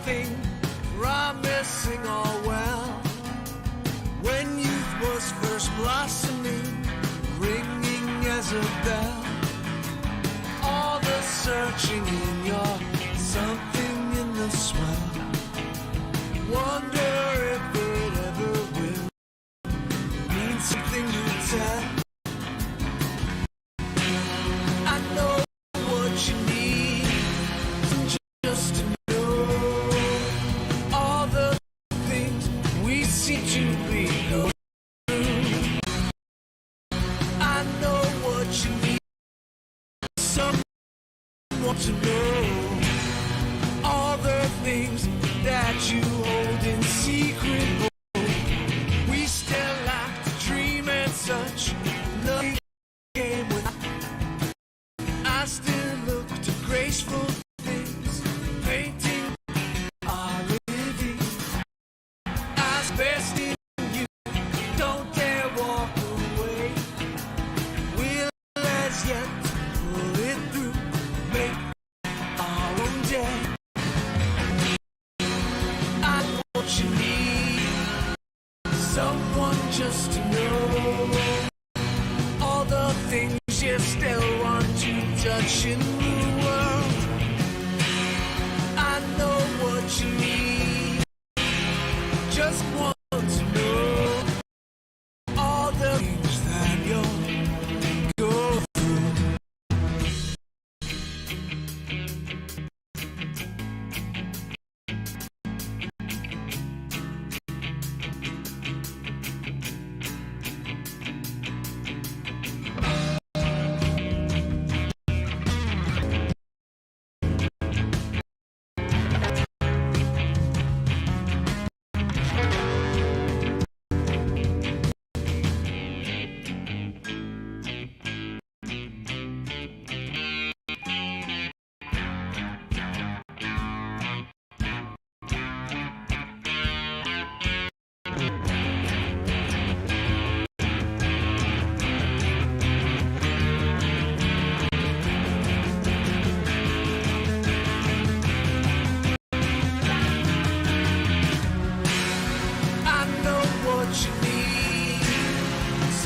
thing promising all well. When youth was first blossoming, ringing as a bell. All the searching in your something in the swell. Wonder if it ever will mean something to tell. I know what you need, just to know all the things we seem to be going through. I know what you need, someone to know all the things that you hold in secret. We still like to dream and such. Nothing came with. I still look to graceful things, painting our living. I's best in you, don't dare walk away. We'll as yet pull it through, make our own day. I know what you need, someone just to know all the things you still want to touch in the world. I know what you need, just want to know all the things that you'll go through.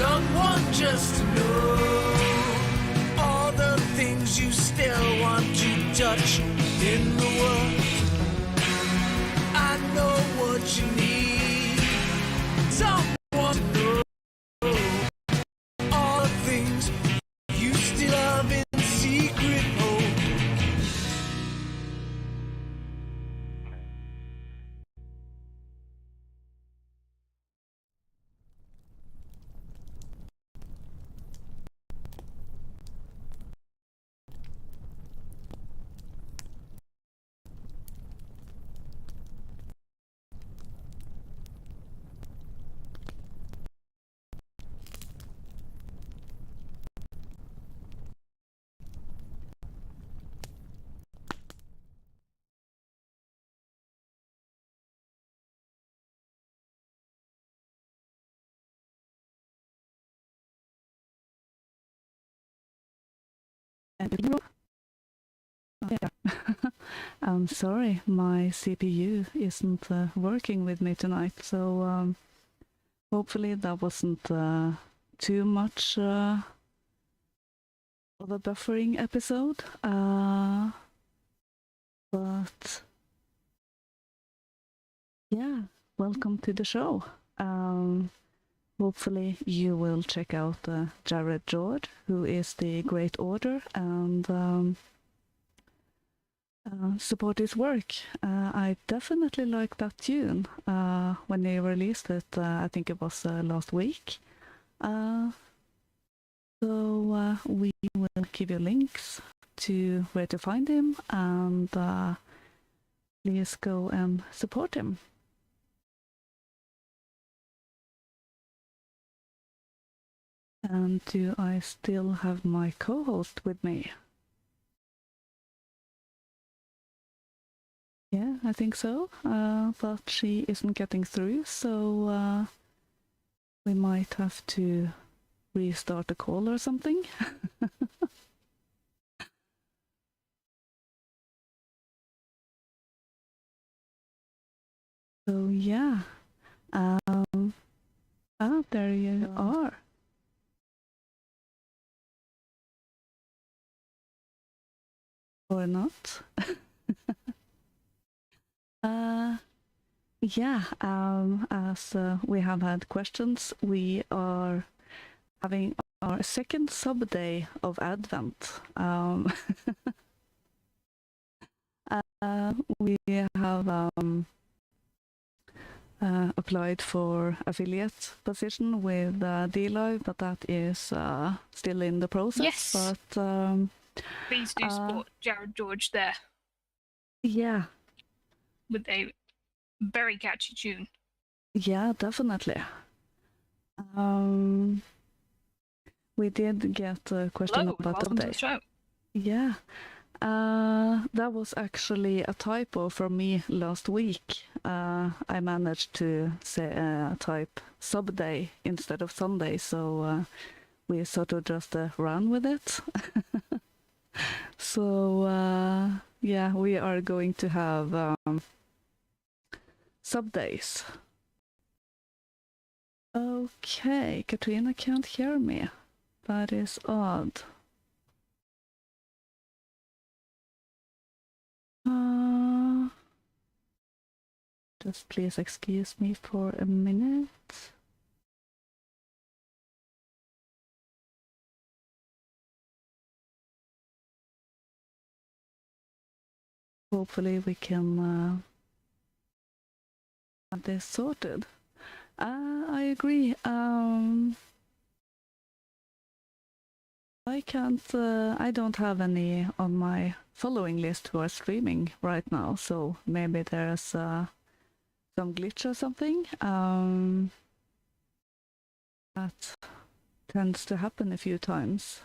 Someone just to know all the things you still want to touch in the world. I know what you need, someone to know all the things you still have in secret hold. I'm sorry, my CPU isn't working with me tonight, so hopefully that wasn't too much of a buffering episode. But yeah, welcome to the show. Hopefully you will check out Jared George, who is the Great Order, and support his work. I definitely like that tune when they released it. I think it was last week. So we will give you links to where to find him, and please go and support him. And do I still have my co-host with me? Yeah, I think so, but she isn't getting through, so we might have to restart the call or something. So yeah. There you are. Or not. Yeah, as we have had questions, we are having our second Subday of Advent. We have applied for affiliate position with D-Live, but that is still in the process. Yes. But Please do support Jared George there yeah, with a very catchy tune. yeah, definitely. We did get a question Hello, about welcome to the Subday. show. Yeah. That was actually a typo from me last week. I managed to say type Subday instead of Sunday, so we sort of just ran with it. So yeah, we are going to have Subdays. Okay, Katrina can't hear me. That is odd. Just please excuse me for a minute. Hopefully we can have this sorted. I agree. I don't have any on my following list who are streaming right now, so maybe there's some glitch or something. That tends to happen a few times.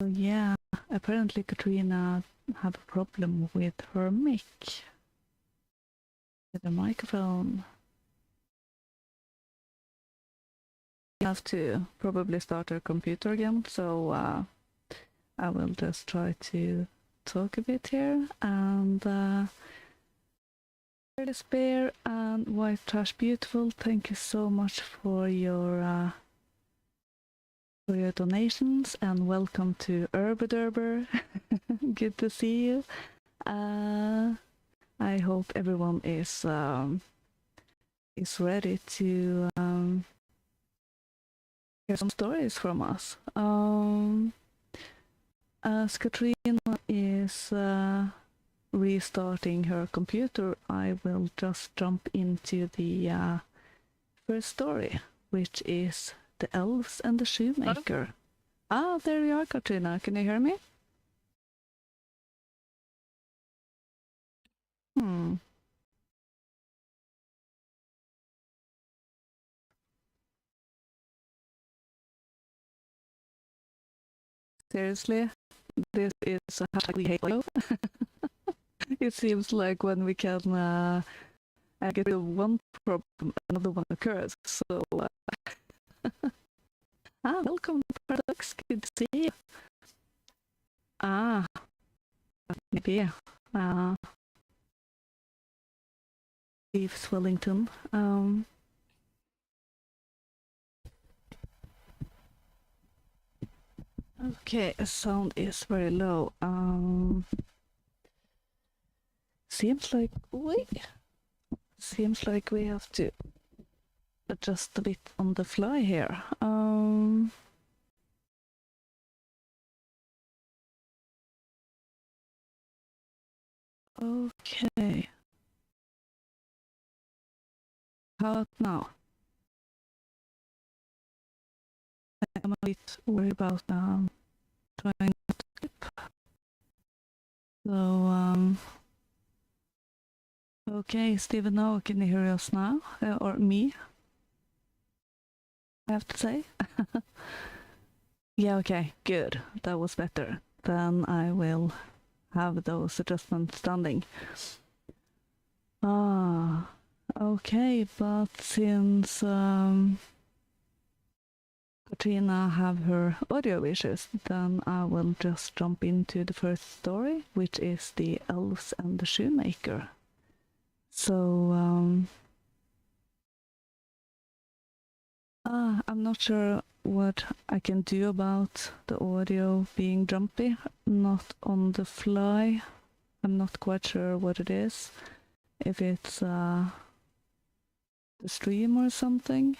So yeah, apparently Katrina have a problem with her mic, with the microphone. You have to probably start her computer again, so I will just try to talk a bit here. And Despair and White Trash Beautiful, thank you so much for your donations, and welcome to Derber. Good to see you. I hope everyone is ready to hear some stories from us. As Katrina is restarting her computer, I will just jump into the first story, which is The Elves and the Shoemaker. Ah, there you are, Katrina. Can you hear me? Seriously? This is a hashtag we hate below. It seems like when we can get rid of one problem, another one occurs. So, welcome, Paradox. Good to see you. Maybe. Steve Swellington. Okay, sound is very low. Seems like we have to adjust a bit on the fly here. Okay. How about now? I'm a bit worried about trying to skip. So okay, Stephen, now can you hear us now? Or me? I have to say. Yeah, okay, good. That was better. Then I will have those adjustments standing. Okay, but since Katrina have her audio issues, then I will just jump into the first story, which is The Elves and the Shoemaker. So, I'm not sure what I can do about the audio being jumpy, not on the fly. I'm not quite sure what it is, if it's the stream or something.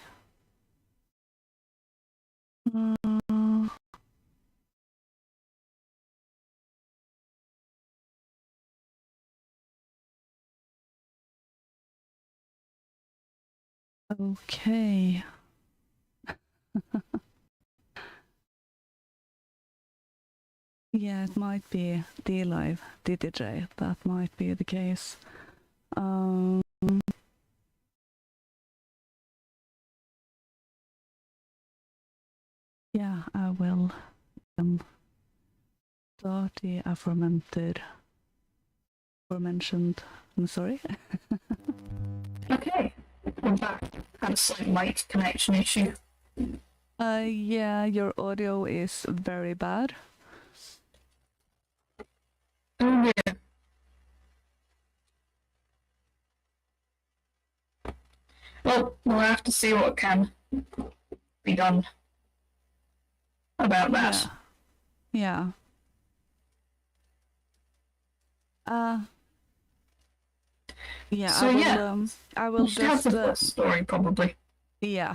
Okay. Yeah, it might be D-Live, DDJ. That might be the case. Yeah, I will start the aforementioned. I'm sorry. Okay, I'm back. Had a slight light connection issue. Yeah, your audio is very bad. Oh yeah. Well, we'll have to see what can be done about that. Yeah. Yeah. So I will should have just. the first story probably. Yeah.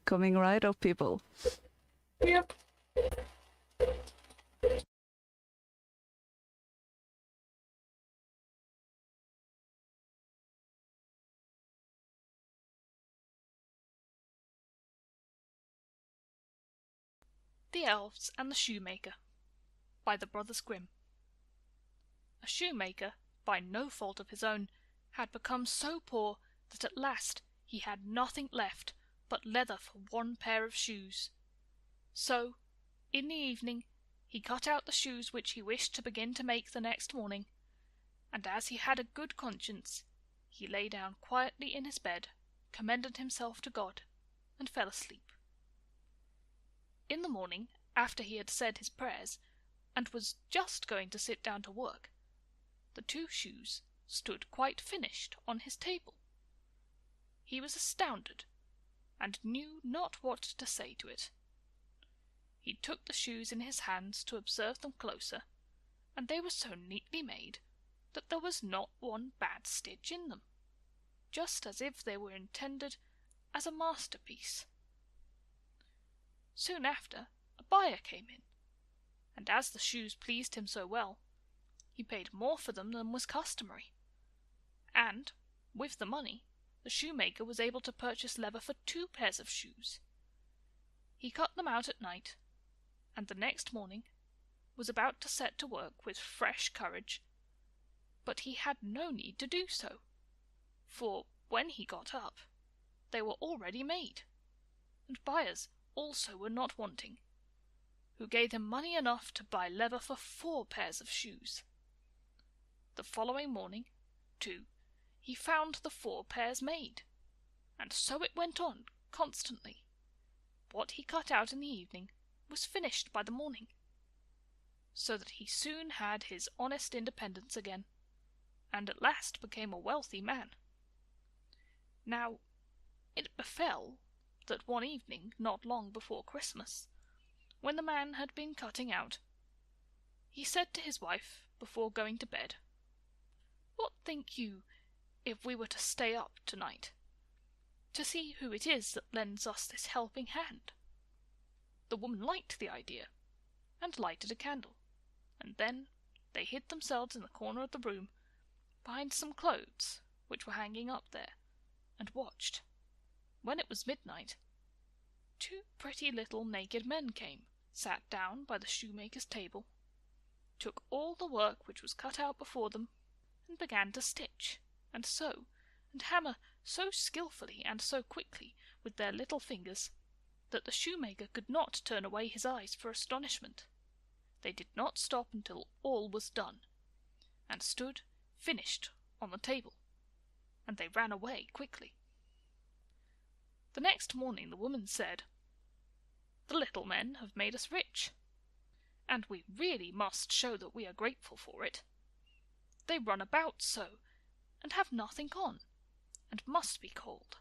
Coming right up, people. Yep. The Elves and the Shoemaker by the Brothers Grimm. A shoemaker, by no fault of his own, had become so poor that at last he had nothing left but leather for one pair of shoes. So, in the evening, he cut out the shoes which he wished to begin to make the next morning, and as he had a good conscience, he lay down quietly in his bed, commended himself to God, and fell asleep. In the morning, after he had said his prayers, and was just going to sit down to work, the two shoes stood quite finished on his table. He was astounded, and knew not what to say to it. He took the shoes in his hands to observe them closer, and they were so neatly made that there was not one bad stitch in them, just as if they were intended as a masterpiece. Soon after, a buyer came in, and as the shoes pleased him so well, he paid more for them than was customary, and, with the money, the shoemaker was able to purchase leather for 2 pairs of shoes. He cut them out at night, and the next morning was about to set to work with fresh courage, but he had no need to do so, for when he got up, they were already made, and buyers also were not wanting, who gave him money enough to buy leather for 4 pairs of shoes. The following morning, too, he found the 4 pairs made, and so it went on constantly. What he cut out in the evening was finished by the morning, so that he soon had his honest independence again, and at last became a wealthy man. Now, it befell that one evening not long before Christmas, when the man had been cutting out, he said to his wife before going to bed, "What think you if we were to stay up tonight, to see who it is that lends us this helping hand?" The woman liked the idea, and lighted a candle, and then they hid themselves in the corner of the room, behind some clothes which were hanging up there, and watched. When it was midnight, 2 pretty little naked men came, sat down by the shoemaker's table, took all the work which was cut out before them, and began to stitch, and sew, and hammer so skilfully and so quickly with their little fingers, that the shoemaker could not turn away his eyes for astonishment. They did not stop until all was done, and stood finished on the table, and they ran away quickly. The next morning the woman said, The little men have made us rich, and we really must show that we are grateful for it. They run about so, and have nothing on, and must be cold.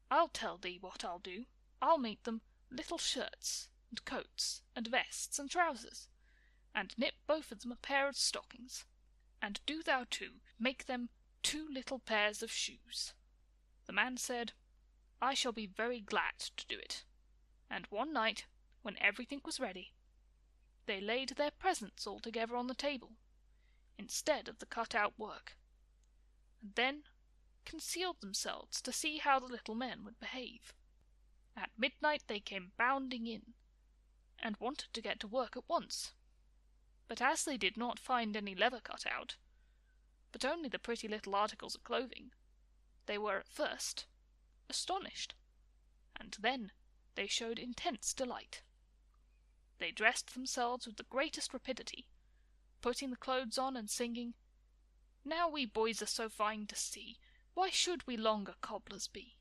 I'll tell thee what I'll do. I'll make them little shirts, and coats, and vests, and trousers, and knit both of them a pair of stockings, and do thou too make them 2 little pairs of shoes. The man said, I shall be very glad to do it. And one night, when everything was ready, they laid their presents all together on the table, instead of the cut-out work, and then concealed themselves to see how the little men would behave. At midnight they came bounding in, and wanted to get to work at once. But as they did not find any leather cut out, but only the pretty little articles of clothing, they were at first astonished, and then they showed intense delight. They dressed themselves with the greatest rapidity, putting the clothes on and singing, Now we boys are so fine to see, why should we longer cobblers be?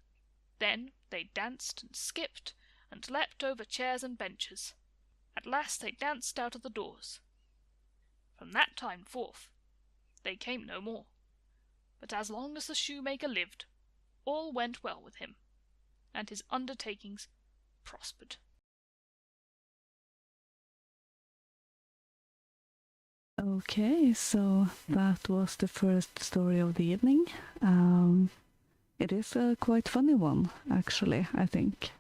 Then they danced and skipped, and leapt over chairs and benches. At last they danced out of the doors. From that time forth they came no more, but as long as the shoemaker lived, all went well with him, and his undertakings prospered. Okay, so that was the first story of the evening. It is a quite funny one, actually, I think.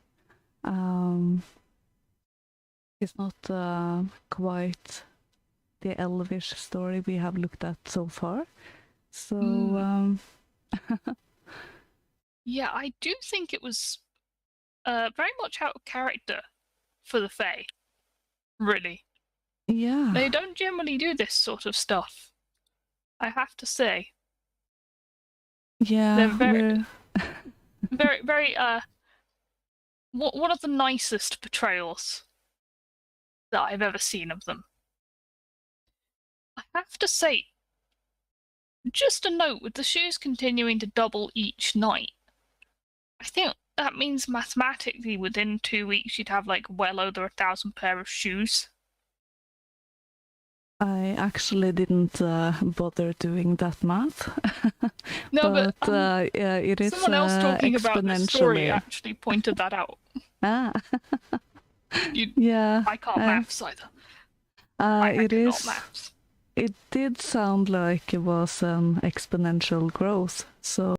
It's not quite the elvish story we have looked at so far. So, Yeah, I do think it was very much out of character for the Fae, really. yeah. They don't generally do this sort of stuff, I have to say. Yeah, They're very, we're- very, one of the nicest portrayals that I've ever seen of them. I have to say, just a note, with the shoes continuing to double each night, I think that means mathematically within 2 weeks you'd have like well over 1,000 pair of shoes. I actually didn't bother doing that math. No, but yeah, it is someone else talking about the story exponentially. actually pointed that out. Ah, You, yeah. I can't maths either. I It do not is. maths. It did sound like it was exponential growth, so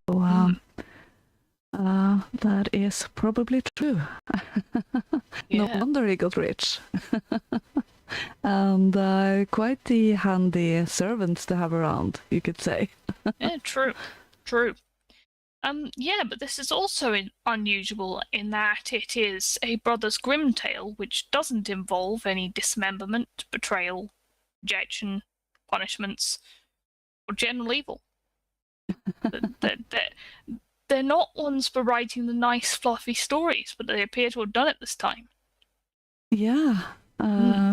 that is probably true. No Yeah. wonder he got rich. And quite the handy servants to have around, you could say. Yeah, true. Yeah, but this is also unusual in that it is a Brothers Grimm tale, which doesn't involve any dismemberment, betrayal, rejection, punishments, or general evil. They're not ones for writing the nice, fluffy stories, but they appear to have done it this time. Yeah,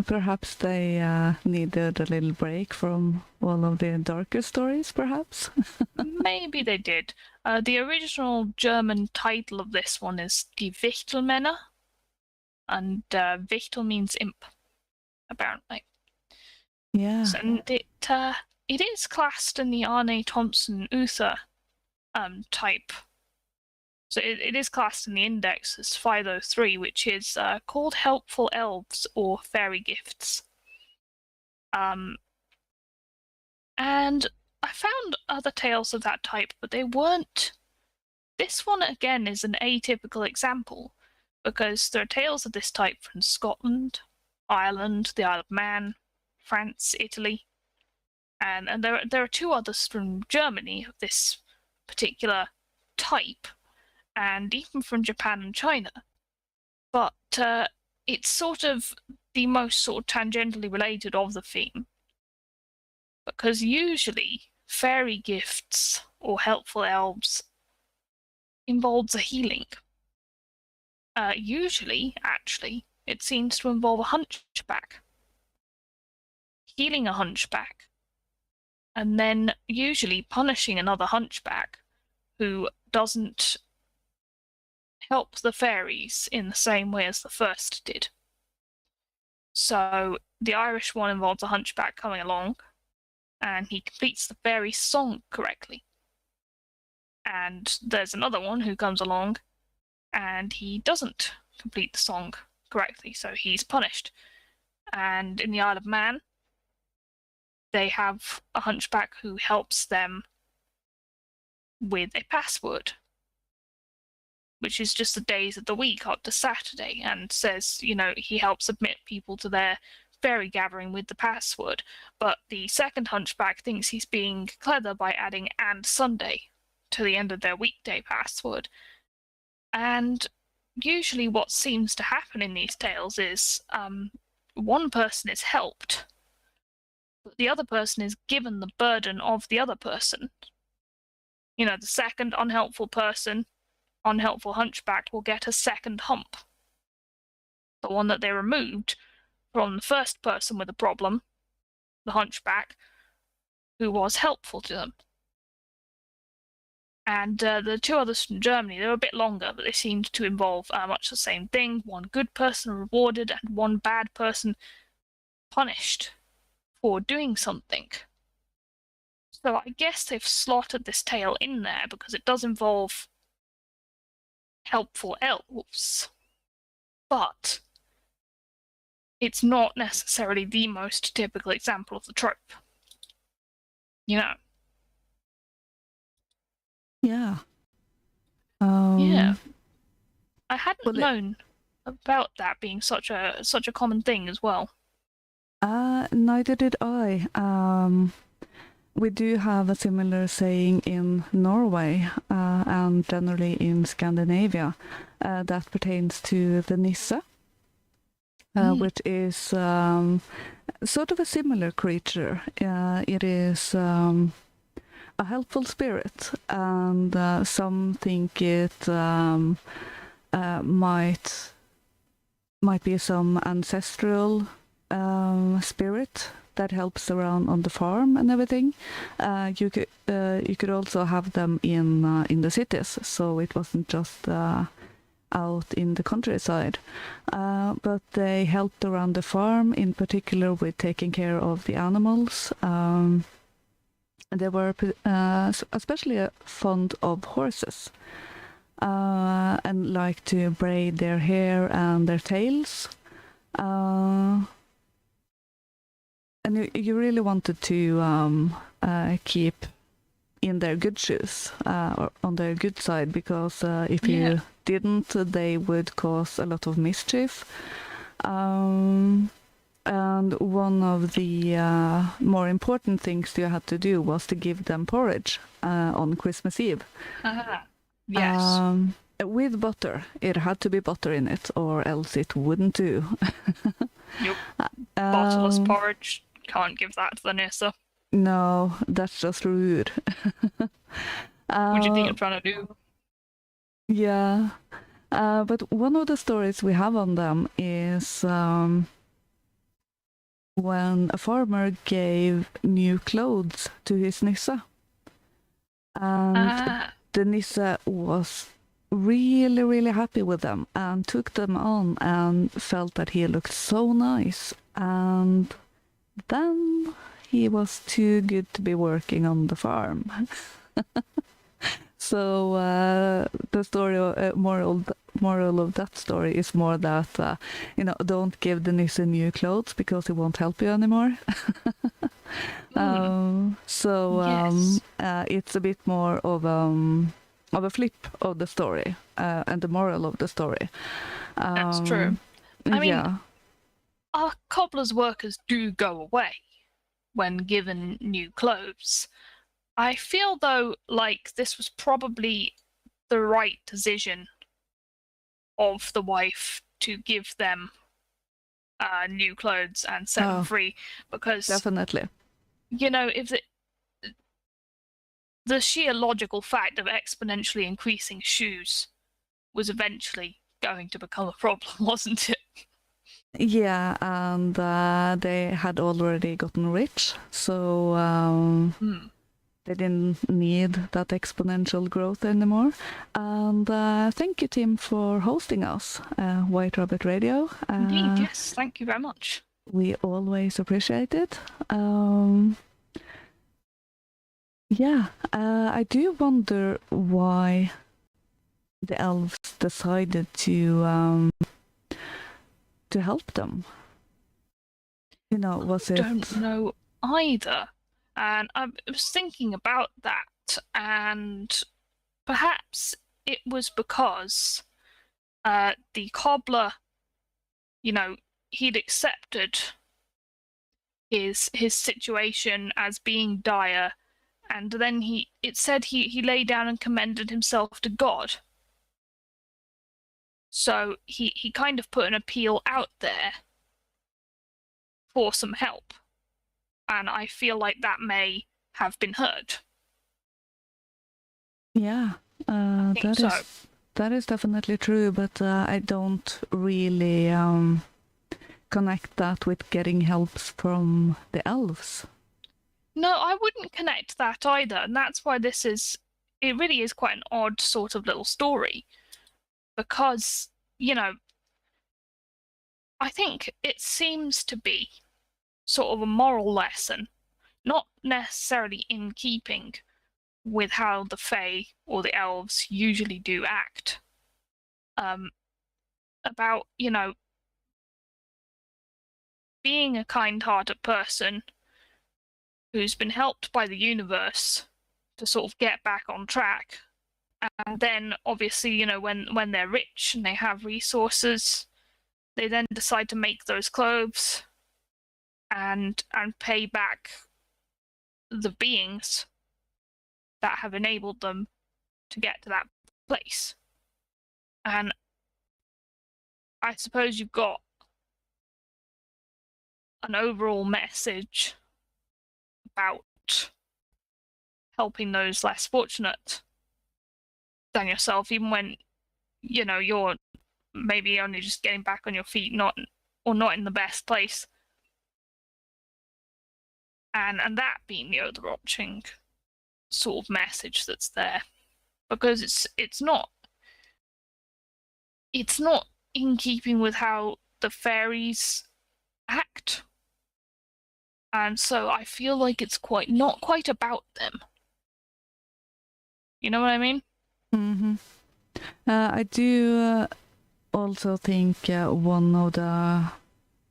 perhaps they needed a little break from all of the darker stories, perhaps. Maybe they did. The original German title of this one is Die Wichtelmänner, and Wichtel means imp, apparently. Yeah. And it is classed in the Arne Thompson Uther type. So it is classed in the index as 503, which is called Helpful Elves or Fairy Gifts. And I found other tales of that type, but they weren't. This one, again, is an atypical example, because there are tales of this type from Scotland, Ireland, the Isle of Man, France, Italy, and there are 2 others from Germany of this particular type, and even from Japan and China. But it's sort of the most sort of tangentially related of the theme, because usually fairy gifts or helpful elves involves a healing. Usually, actually, it seems to involve a hunchback. Healing a hunchback, and then usually punishing another hunchback who doesn't help the fairies in the same way as the first did. So the Irish one involves a hunchback coming along, and he completes the fairy song correctly. And there's another one who comes along, and he doesn't complete the song correctly, so he's punished. And in the Isle of Man, they have a hunchback who helps them with a password, which is just the days of the week up to Saturday, and says, he helps admit people to their fairy gathering with the password. But the second hunchback thinks he's being clever by adding "and Sunday" to the end of their weekday password. And usually what seems to happen in these tales is one person is helped, but the other person is given the burden of the other person. The second unhelpful hunchback will get a second hump. The one that they removed from the first person with a problem, the hunchback, who was helpful to them. And the two others from Germany, they were a bit longer, but they seemed to involve much the same thing. One good person rewarded and one bad person punished for doing something. So I guess they've slotted this tale in there because it does involve helpful elves. But it's not necessarily the most typical example of the trope. Yeah. Yeah. I hadn't known about that being such a common thing as well. Neither did I. We do have a similar saying in Norway and generally in Scandinavia that pertains to the Nisse, which is sort of a similar creature. It is a helpful spirit, and some think it might be some ancestral spirit that helps around on the farm and everything. You could also have them in the cities, so it wasn't just out in the countryside. But they helped around the farm, in particular with taking care of the animals. They were especially fond of horses and like to braid their hair and their tails. And you really wanted to keep in their good shoes, or on their good side, because if you didn't, they would cause a lot of mischief. And one of the more important things you had to do was to give them porridge on Christmas Eve. Yes. With butter. It had to be butter in it, or else it wouldn't do. Yep. Bottleless porridge. Can't give that to the Nisse. No, that's just rude. What do you think you're trying to do? Yeah. But one of the stories we have on them is when a farmer gave new clothes to his Nisse. And the Nisse was really, really happy with them and took them on and felt that he looked so nice. And then he was too good to be working on the farm. So the story, moral of that story is more that don't give the Nisse new clothes because he won't help you anymore. It's a bit more of a flip of the story and the moral of the story. That's true. I mean, our cobbler's workers do go away when given new clothes. I feel, though, like this was probably the right decision of the wife to give them new clothes and set them free, because definitely, if the sheer logical fact of exponentially increasing shoes was eventually going to become a problem, wasn't it? Yeah, and they had already gotten rich, so they didn't need that exponential growth anymore. And thank you, Tim, for hosting us, White Rabbit Radio. Indeed, yes. Thank you very much. We always appreciate it. I do wonder why the elves decided to help them. Was it? I don't know either. And I was thinking about that, and perhaps it was because the cobbler, he'd accepted his situation as being dire, and then it said he lay down and commended himself to God. So he kind of put an appeal out there for some help. And I feel like that may have been heard. Yeah, that is definitely true, but I don't really connect that with getting helps from the elves. No, I wouldn't connect that either, and that's why it really is quite an odd sort of little story. Because, I think it seems to be sort of a moral lesson, not necessarily in keeping with how the Fae or the elves usually do act. About, being a kind-hearted person who's been helped by the universe to sort of get back on track. And then, obviously, when they're rich and they have resources, they then decide to make those clothes and pay back the beings that have enabled them to get to that place. And I suppose you've got an overall message about helping those less fortunate than yourself, even when you're maybe only just getting back on your feet, not in the best place. And that being the overarching sort of message that's there, because it's not in keeping with how the fairies act, and so I feel like it's not quite about them. You know what I mean? Mm-hmm. I do also think one of the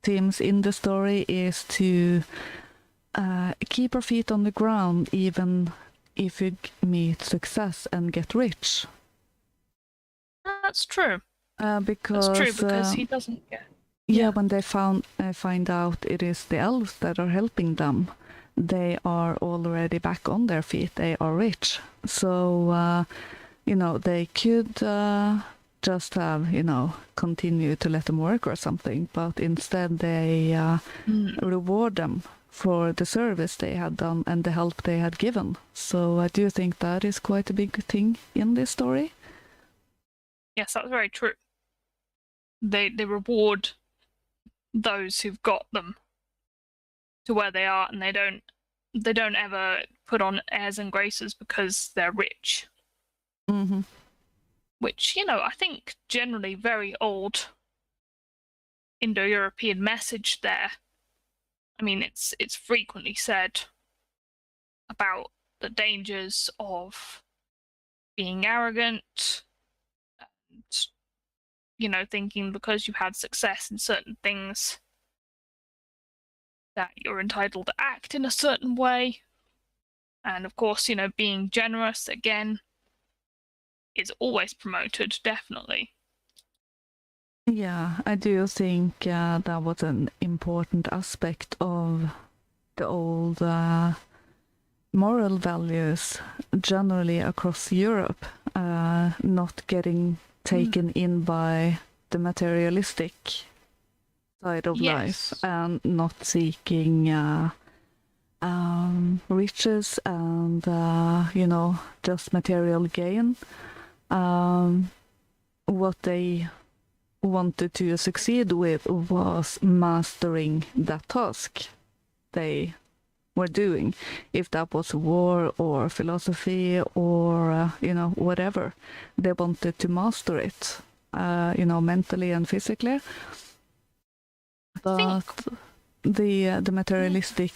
themes in the story is to keep our feet on the ground even if you meet success and get rich. That's true. Because he doesn't get... Yeah, when they find out it is the elves that are helping them, they are already back on their feet. They are rich. So, they could just have, continue to let them work or something, but instead they reward them for the service they had done and the help they had given. So I do think that is quite a big thing in this story. Yes, that's very true. They reward those who've got them to where they are, and they don't ever put on airs and graces because they're rich. Mm-hmm. Which, I think generally very old Indo-European message there. I mean, it's frequently said about the dangers of being arrogant and, thinking because you had success in certain things that you're entitled to act in a certain way. And of course, being generous, again, is always promoted, definitely. Yeah, I do think that was an important aspect of the old moral values generally across Europe, not getting taken in by the materialistic side of life and not seeking riches and, just material gain. What they wanted to succeed with was mastering that task they were doing, if that was war or philosophy or whatever. They wanted to master it, mentally and physically. But the materialistic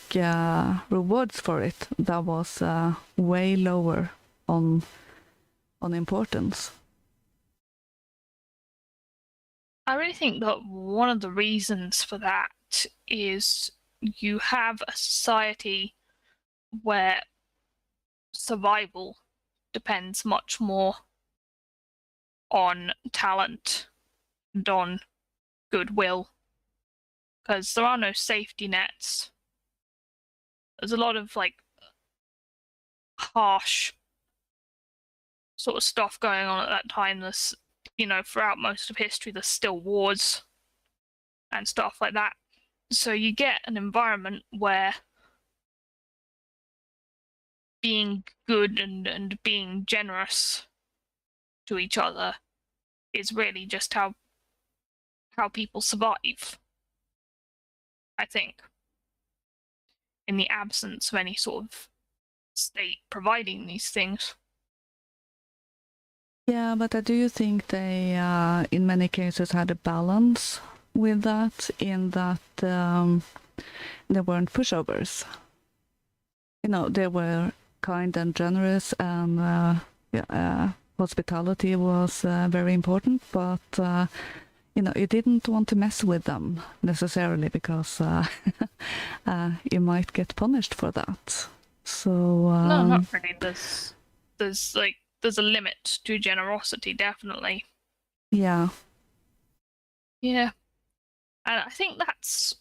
rewards for it, that was way lower on importance. I really think that one of the reasons for that is you have a society where survival depends much more on talent and on goodwill, because there are no safety nets. There's a lot of like harsh sort of stuff going on at that time. There's, throughout most of history, there's still wars and stuff like that. So you get an environment where being good and being generous to each other is really just how people survive, I think, in the absence of any sort of state providing these things. Yeah, but I do think they, in many cases, had a balance with that, in that they weren't pushovers. They were kind and generous, and hospitality was very important, but you didn't want to mess with them necessarily, because you might get punished for that. So No, not really. There's a limit to generosity, definitely. Yeah. Yeah. And I think that's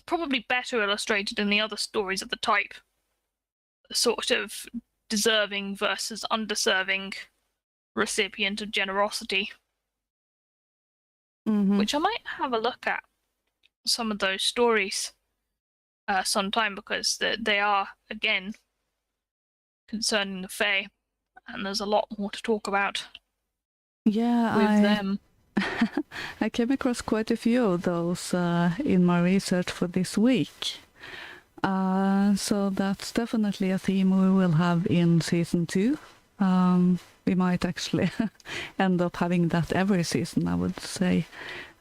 probably better illustrated in the other stories of the type. The sort of deserving versus undeserving recipient of generosity. Mm-hmm. Which I might have a look at some of those stories sometime, because they are, again, concerning the Fae, and there's a lot more to talk about with them. I came across quite a few of those in my research for this week. So that's definitely a theme we will have in season 2. We might actually end up having that every season, I would say,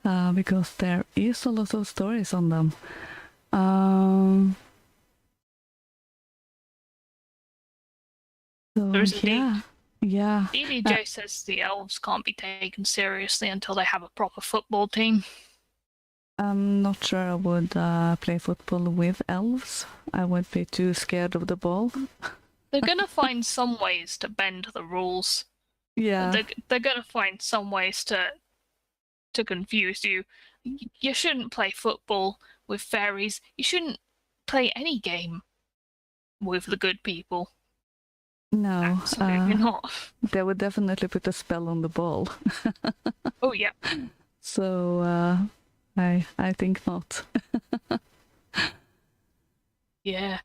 because there is a lot of stories on them. So, There is yeah. Yeah. DDJ says the elves can't be taken seriously until they have a proper football team. I'm not sure I would play football with elves. I would be too scared of the ball. They're gonna find some ways to bend the rules. Yeah. They're gonna find some ways to confuse you. You shouldn't play football with fairies. You shouldn't play any game with the good people. No. Absolutely not. They would definitely put a spell on the ball. Oh yeah. So I think not. Yeah.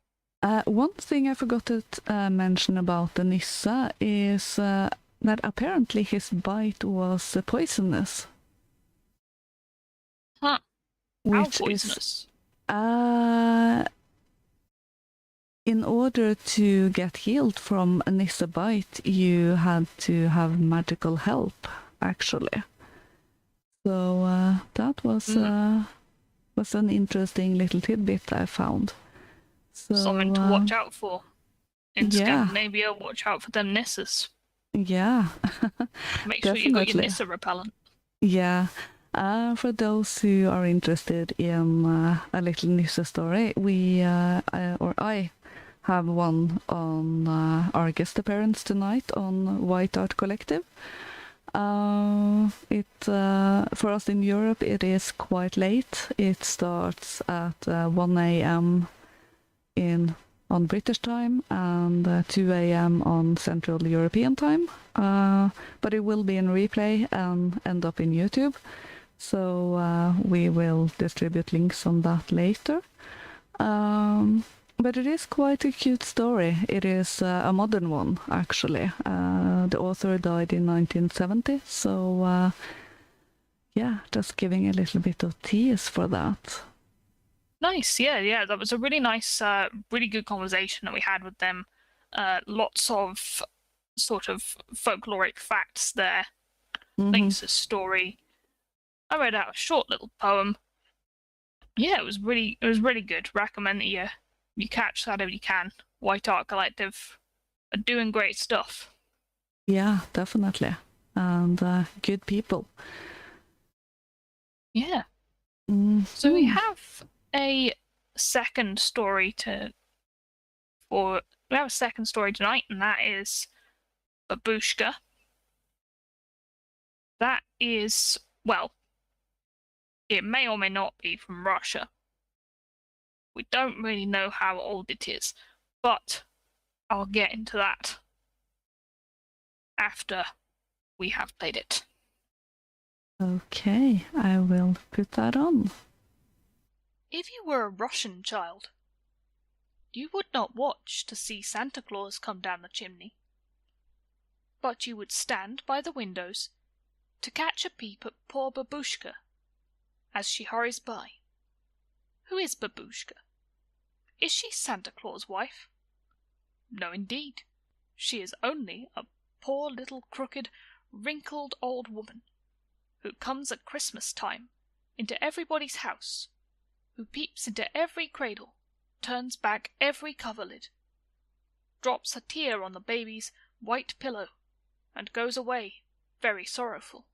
One thing I forgot to mention about the Nissa is that apparently his bite was poisonous. Huh. Which How poisonous? is in order to get healed from a Nissa bite, you had to have magical help, actually. So that was an interesting little tidbit I found. So, something to watch out for. In Scandinavia, watch out for them Nissas. Yeah. Make sure you got your Nissa repellent. Yeah. For those who are interested in a little Nissa story, I have one on our guest appearance tonight on White Art Collective. For us in Europe, it is quite late. It starts at 1 a.m. on British time and 2 a.m. on Central European time. But it will be in replay and end up in YouTube. So we will distribute links on that later. But it is quite a cute story. It is a modern one, actually. The author died in 1970, so yeah, just giving a little bit of tease for that. Nice, yeah. That was a really nice, really good conversation that we had with them. Lots of sort of folkloric facts there. Links to story. I read out a short little poem. Yeah, it was really good. Recommend that you catch that if you can. White Art Collective are doing great stuff. Yeah, definitely. And good people. Yeah. Mm-hmm. So we have a second story we have a second story tonight, and that is Babushka. That is, well, it may or may not be from Russia. We don't really know how old it is, but I'll get into that after we have played it. Okay, I will put that on. If you were a Russian child, you would not watch to see Santa Claus come down the chimney, but you would stand by the windows to catch a peep at poor Babushka as she hurries by. Who is Babushka? Is she Santa Claus' wife? No, indeed. She is only a poor little crooked, wrinkled old woman who comes at Christmas time into everybody's house, who peeps into every cradle, turns back every coverlid, drops a tear on the baby's white pillow, and goes away very sorrowful.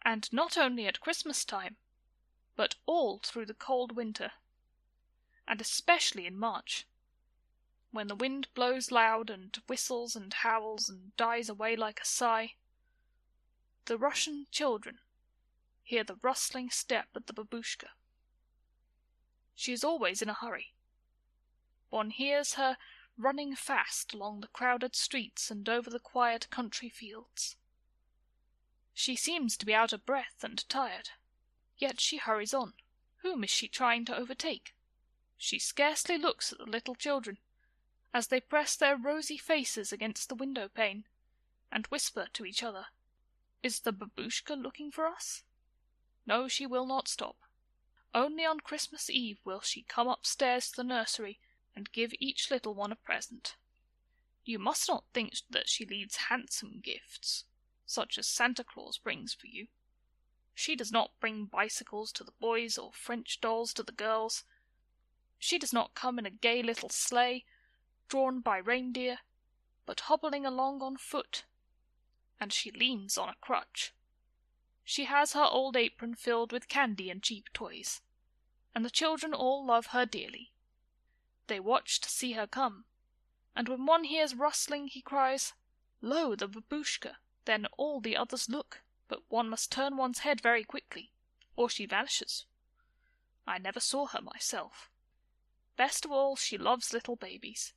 And not only at Christmas time, but all through the cold winter, and especially in March, when the wind blows loud and whistles and howls and dies away like a sigh. The Russian children hear the rustling step of the babushka. She is always in a hurry. One hears her running fast along the crowded streets and over the quiet country fields. She seems to be out of breath and tired, yet she hurries on. Whom is she trying to overtake? She scarcely looks at the little children as they press their rosy faces against the window pane and whisper to each other, "Is the babushka looking for us?" No, she will not stop. Only on Christmas Eve will she come upstairs to the nursery and give each little one a present. You must not think that she leaves handsome gifts, such as Santa Claus brings for you. She does not bring bicycles to the boys or French dolls to the girls. She does not come in a gay little sleigh, drawn by reindeer, but hobbling along on foot, and she leans on a crutch. She has her old apron filled with candy and cheap toys, and the children all love her dearly. They watch to see her come, and when one hears rustling, he cries, "Lo, the babushka!" Then all the others look, but one must turn one's head very quickly, or she vanishes. I never saw her myself. Best of all, she loves little babies,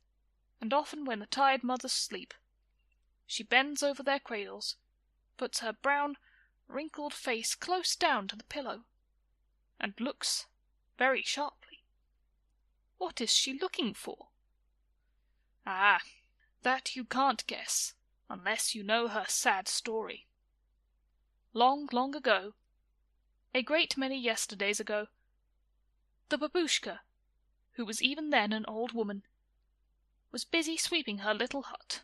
and often when the tired mothers sleep, she bends over their cradles, puts her brown, wrinkled face close down to the pillow, and looks very sharply. What is she looking for? Ah, that you can't guess, unless you know her sad story. Long, long ago, a great many yesterdays ago, the babushka, who was even then an old woman, was busy sweeping her little hut.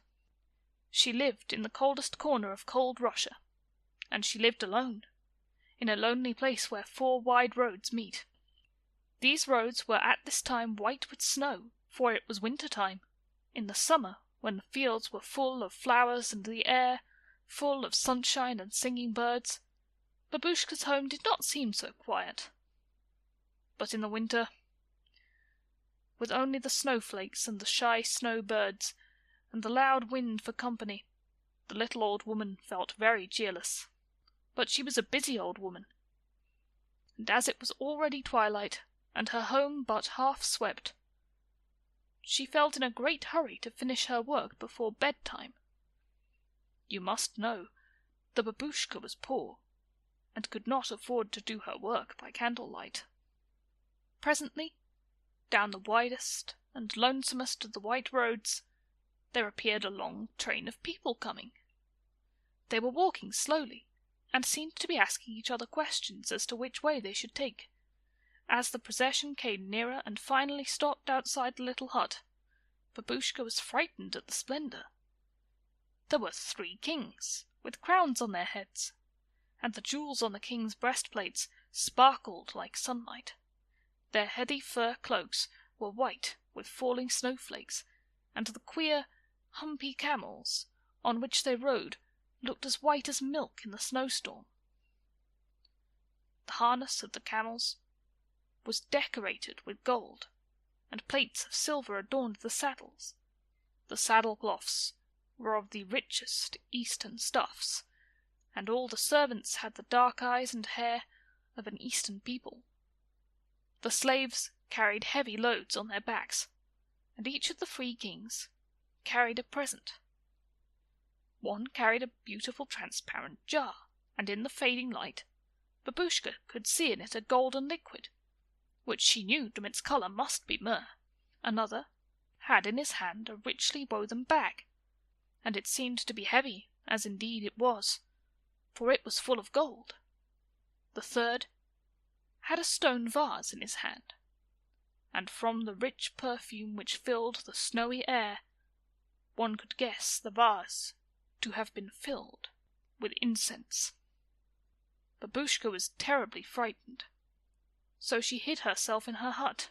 She lived in the coldest corner of cold Russia, and she lived alone, in a lonely place where 4 wide roads meet. These roads were at this time white with snow, for it was winter time, in the summer, when the fields were full of flowers and the air full of sunshine and singing birds. Babushka's home did not seem so quiet. But in the winter, with only the snowflakes and the shy snow birds and the loud wind for company, the little old woman felt very cheerless. But she was a busy old woman, and as it was already twilight, and her home but half swept, she felt in a great hurry to finish her work before bedtime. You must know, the babushka was poor, and could not afford to do her work by candlelight. Presently, down the widest and lonesomest of the white roads, there appeared a long train of people coming. They were walking slowly, and seemed to be asking each other questions as to which way they should take, As the procession came nearer and finally stopped outside the little hut, Babushka was frightened at the splendor. There were 3 kings, with crowns on their heads, and the jewels on the kings' breastplates sparkled like sunlight. Their heavy fur cloaks were white with falling snowflakes, and the queer, humpy camels on which they rode looked as white as milk in the snowstorm. The harness of the camels was decorated with gold, and plates of silver adorned the saddles. The saddle-cloths were of the richest Eastern stuffs, and all the servants had the dark eyes and hair of an Eastern people. The slaves carried heavy loads on their backs, and each of the 3 kings carried a present. One carried a beautiful transparent jar, and in the fading light, Babushka could see in it a golden liquid, which she knew from its colour must be myrrh. Another had in his hand a richly woven bag, and it seemed to be heavy, as indeed it was, for it was full of gold. The third had a stone vase in his hand, and from the rich perfume which filled the snowy air, one could guess the vase to have been filled with incense. Babushka was terribly frightened, so she hid herself in her hut,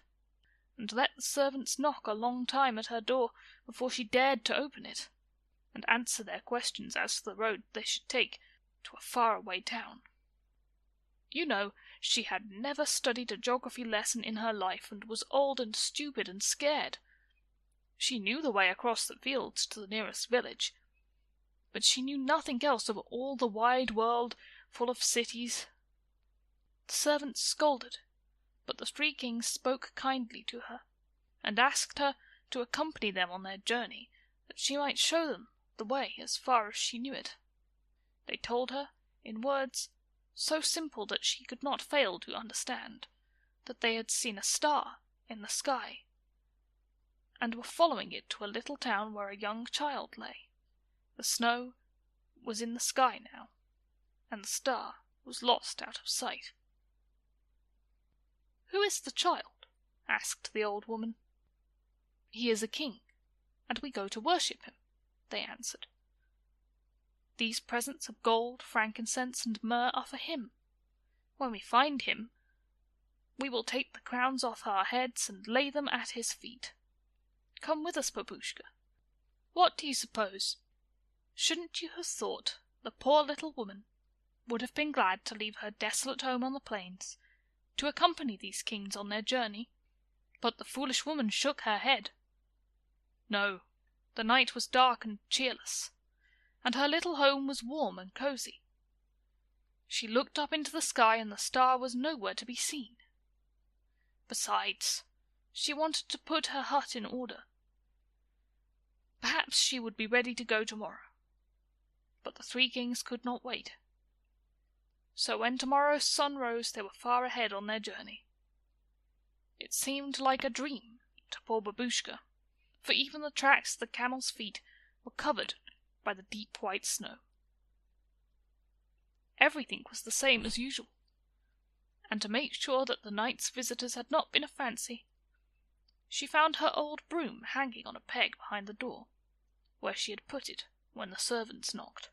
and let the servants knock a long time at her door before she dared to open it, and answer their questions as to the road they should take to a far-away town. You know, she had never studied a geography lesson in her life, and was old and stupid and scared. She knew the way across the fields to the nearest village, but she knew nothing else of all the wide world full of cities. The servants scolded, but the 3 kings spoke kindly to her, and asked her to accompany them on their journey, that she might show them the way as far as she knew it. They told her, in words so simple that she could not fail to understand, that they had seen a star in the sky, and were following it to a little town where a young child lay. The snow was in the sky now, and the star was lost out of sight. "Who is the child?" asked the old woman. "He is a king, and we go to worship him," they answered. "These presents of gold, frankincense, and myrrh are for him. When we find him, we will take the crowns off our heads and lay them at his feet. Come with us, Babushka. What do you suppose? Shouldn't you have thought the poor little woman would have been glad to leave her desolate home on the plains, to accompany these kings on their journey? But the foolish woman shook her head. No, the night was dark and cheerless, and her little home was warm and cosy. She looked up into the sky, and the star was nowhere to be seen. Besides, she wanted to put her hut in order. Perhaps she would be ready to go tomorrow. But the 3 kings could not wait. So when tomorrow's sun rose, they were far ahead on their journey. It seemed like a dream to poor Babushka, for even the tracks of the camels' feet were covered by the deep white snow. Everything was the same as usual, and to make sure that the night's visitors had not been a fancy, she found her old broom hanging on a peg behind the door, where she had put it when the servants knocked.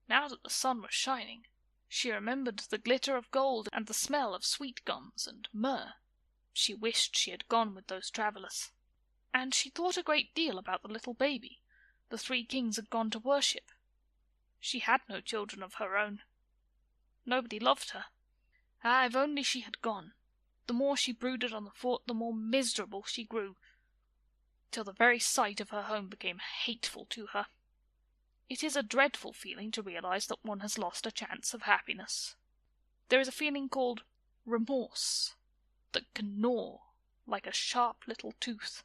Now that the sun was shining, she remembered the glitter of gold and the smell of sweet gums and myrrh. She wished she had gone with those travellers, and she thought a great deal about the little baby the 3 kings had gone to worship. She had no children of her own. Nobody loved her. Ah, if only she had gone! The more she brooded on the thought, the more miserable she grew, till the very sight of her home became hateful to her. It is a dreadful feeling to realize that one has lost a chance of happiness. There is a feeling called remorse that can gnaw like a sharp little tooth.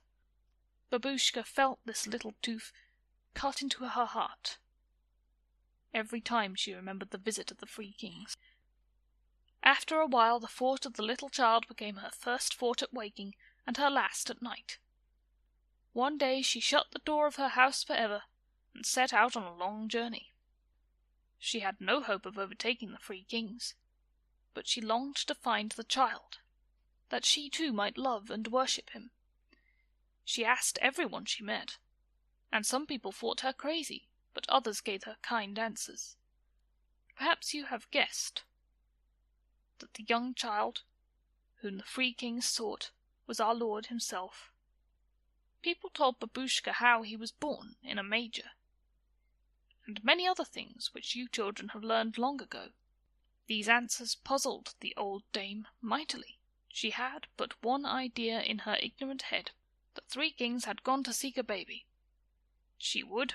Babushka felt this little tooth cut into her heart every time she remembered the visit of the 3 kings. After a while the thought of the little child became her first thought at waking and her last at night. One day she shut the door of her house forever and set out on a long journey. She had no hope of overtaking the 3 kings, but she longed to find the child, that she too might love and worship him. She asked everyone she met, and some people thought her crazy, but others gave her kind answers. Perhaps you have guessed that the young child whom the three kings sought was our Lord himself. People told Babushka how he was born in a manger, and many other things which you children have learned long ago. These answers puzzled the old dame mightily. She had but one idea in her ignorant head, that three kings had gone to seek a baby. She would,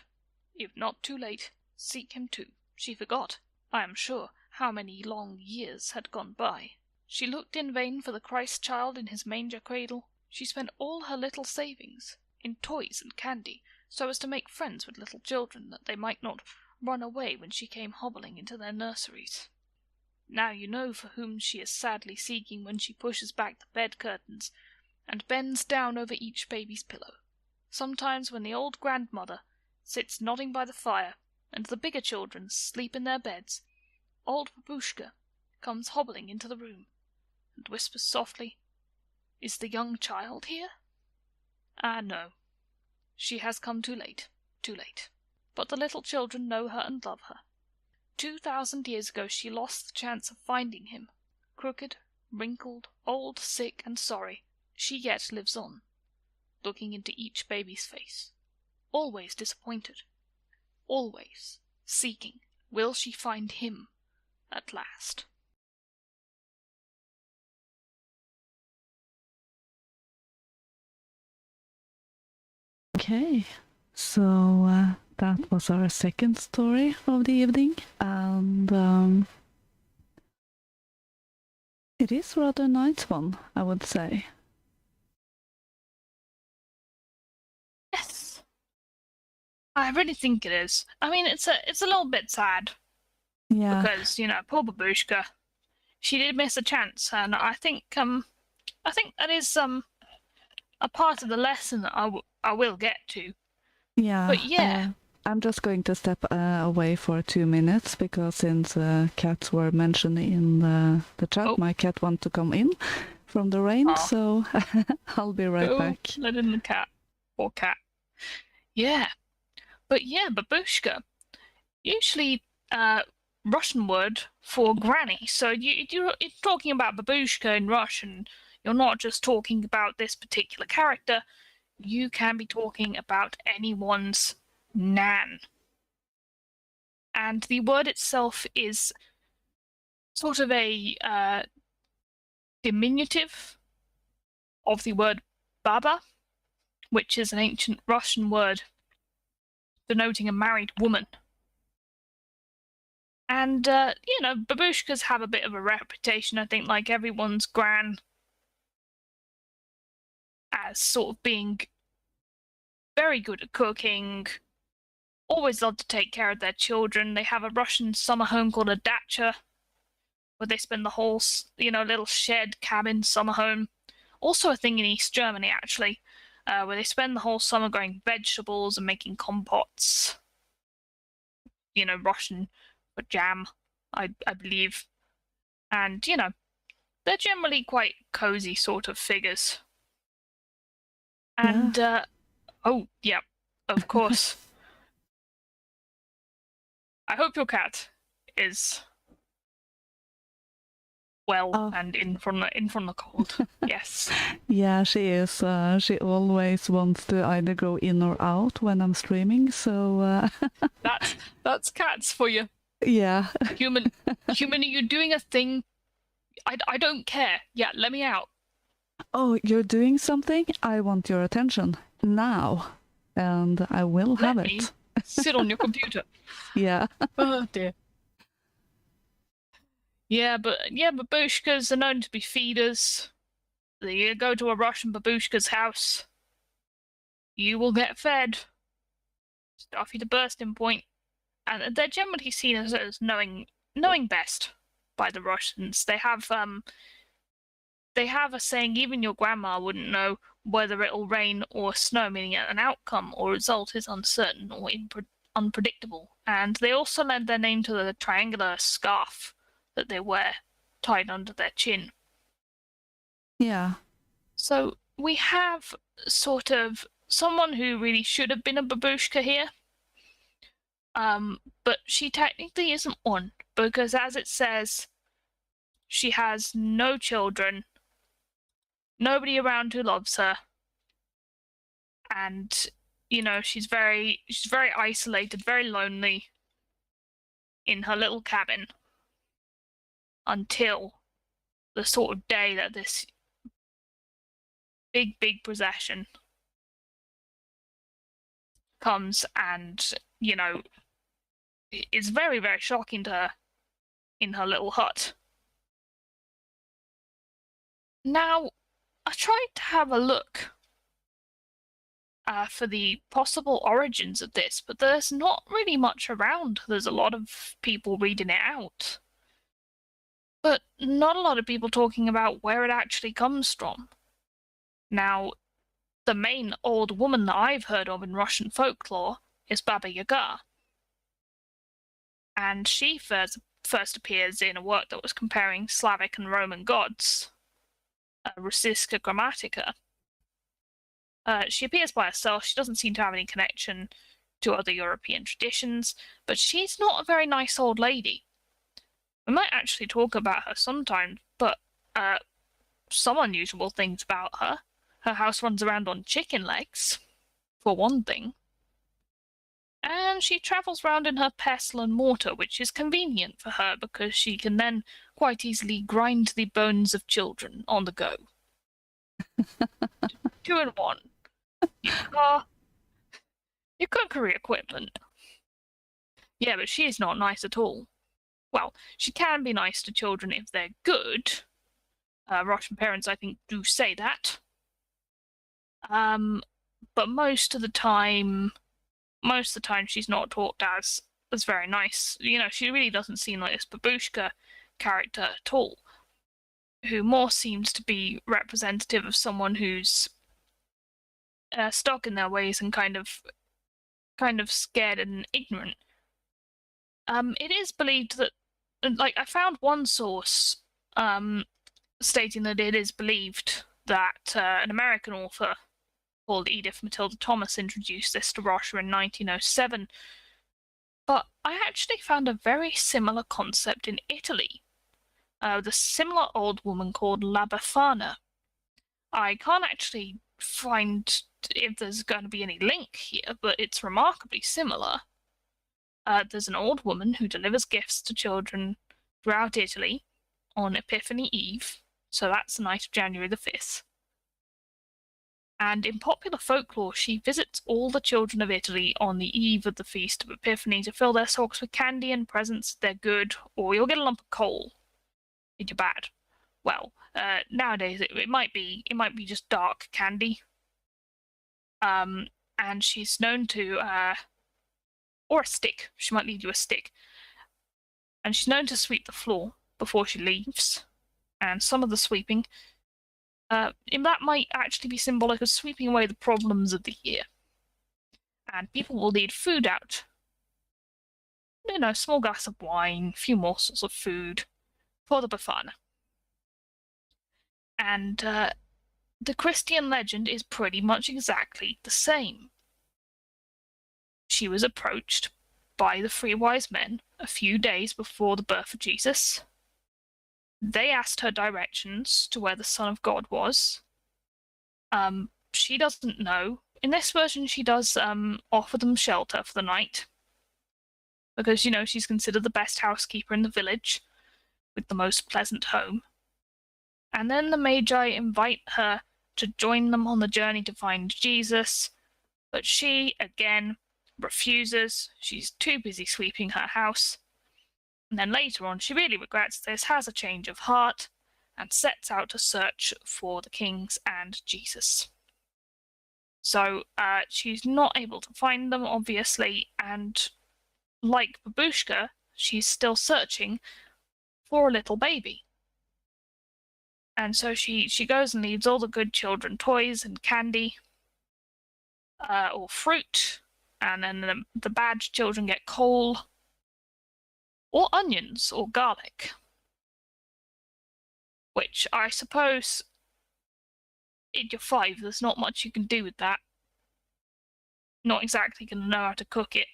if not too late, seek him too. She forgot, I am sure, how many long years had gone by. She looked in vain for the Christ child in his manger cradle. She spent all her little savings in toys and candy, so as to make friends with little children, that they might not run away when she came hobbling into their nurseries. Now you know for whom she is sadly seeking when she pushes back the bed curtains and bends down over each baby's pillow. Sometimes when the old grandmother sits nodding by the fire, and the bigger children sleep in their beds, old Babushka comes hobbling into the room, and whispers softly, "Is the young child here?" Ah, no. She has come too late, too late. But the little children know her and love her. 2,000 years ago she lost the chance of finding him. Crooked, wrinkled, old, sick, and sorry, she yet lives on, looking into each baby's face, always disappointed, always seeking. Will she find him at last? Okay, so that was our second story of the evening, and it is rather a nice one, I would say. Yes, I really think it is. I mean, it's a little bit sad Yeah, because poor Babushka, she did miss a chance, and I think that is a part of the lesson that I will get to. yeah. But yeah. I'm just going to step away for 2 minutes because since cats were mentioned in the chat, Oh. my cat wants to come in from the rain, Aw. so I'll be right Go back. let in the cat. Poor cat. Yeah. But yeah, Babushka. Usually Russian word for granny. So you're talking about Babushka in Russian. You're not just talking about this particular character. You can be talking about anyone's nan. And the word itself is sort of a diminutive of the word baba, which is an ancient Russian word denoting a married woman. And, babushkas have a bit of a reputation, I think, like everyone's gran, as sort of being very good at cooking, always love to take care of their children. They have a Russian summer home called a dacha, where they spend the whole, little shed, cabin, summer home. Also a thing in East Germany, actually, where they spend the whole summer growing vegetables and making compots. Russian for jam, I believe. And, they're generally quite cozy sort of figures. And, oh, yeah, of course. I hope your cat is well and in from the cold. Yes. Yeah, she is. She always wants to either go in or out when I'm streaming, so That's cats for you. yeah. Human, are you doing a thing? I don't care. Yeah, let me out. Oh, you're doing something? I want your attention now, and I will have Let me it. sit on your computer. Yeah. Oh dear. Yeah, but babushkas are known to be feeders. You go to a Russian babushka's house, you will get fed. Stuff you to bursting point. And they're generally seen as knowing best by the Russians. They have a saying, even your grandma wouldn't know whether it'll rain or snow, meaning an outcome or result is uncertain or unpredictable. And they also lend their name to the triangular scarf that they wear tied under their chin. Yeah. So we have sort of someone who really should have been a babushka here. But she technically isn't one, because as it says, she has no children, nobody around who loves her, and she's very isolated, very lonely in her little cabin until the sort of day that this big procession comes and is very shocking to her in her little hut. Now, I tried to have a look for the possible origins of this, but there's not really much around. There's a lot of people reading it out, but not a lot of people talking about where it actually comes from. Now, the main old woman that I've heard of in Russian folklore is Baba Yaga, and she first appears in a work that was comparing Slavic and Roman gods, Russiska Grammatica. She appears by herself. She doesn't seem to have any connection to other European traditions, but she's not a very nice old lady. We might actually talk about her sometime, but some unusual things about her. Her house runs around on chicken legs, for one thing. And she travels round in her pestle and mortar, which is convenient for her because she can then quite easily grind the bones of children on the go. 2 in 1. Your cookery equipment. Yeah, but she is not nice at all. Well, she can be nice to children if they're good. Russian parents, I think, do say that. But most of the time she's not talked as very nice. She really doesn't seem like this babushka character at all, who more seems to be representative of someone who's stuck in their ways and kind of scared and ignorant. It is believed that, I found one source stating that it is believed that an American author called Edith Matilda Thomas introduced this to Russia in 1907. But I actually found a very similar concept in Italy. The similar old woman called La Befana. I can't actually find if there's going to be any link here, but it's remarkably similar. There's an old woman who delivers gifts to children throughout Italy on Epiphany Eve, so that's the night of January the 5th. And in popular folklore, she visits all the children of Italy on the eve of the Feast of Epiphany to fill their socks with candy and presents if they're good, or you'll get a lump of coal if you're bad. Well, nowadays it might be just dark candy. And she's known to, or a stick. She might leave you a stick. And she's known to sweep the floor before she leaves. And some of the sweeping, that might actually be symbolic of sweeping away the problems of the year. And people will lead food out. Small glass of wine, few morsels of food for the Befana. And the Christian legend is pretty much exactly the same. She was approached by the 3 wise men a few days before the birth of Jesus. They asked her directions to where the Son of God was. She doesn't know. In this version, she does offer them shelter for the night. Because, she's considered the best housekeeper in the village, with the most pleasant home. And then the Magi invite her to join them on the journey to find Jesus, but she, again, refuses. She's too busy sweeping her house. And then later on, she really regrets this, has a change of heart, and sets out to search for the kings and Jesus. So she's not able to find them, obviously, and like Babushka, she's still searching for a little baby. And so she goes and leaves all the good children toys and candy, or fruit, and then the bad children get coal, or onions, or garlic. which I suppose you're 5, there's not much you can do with that. Not exactly going to know how to cook it.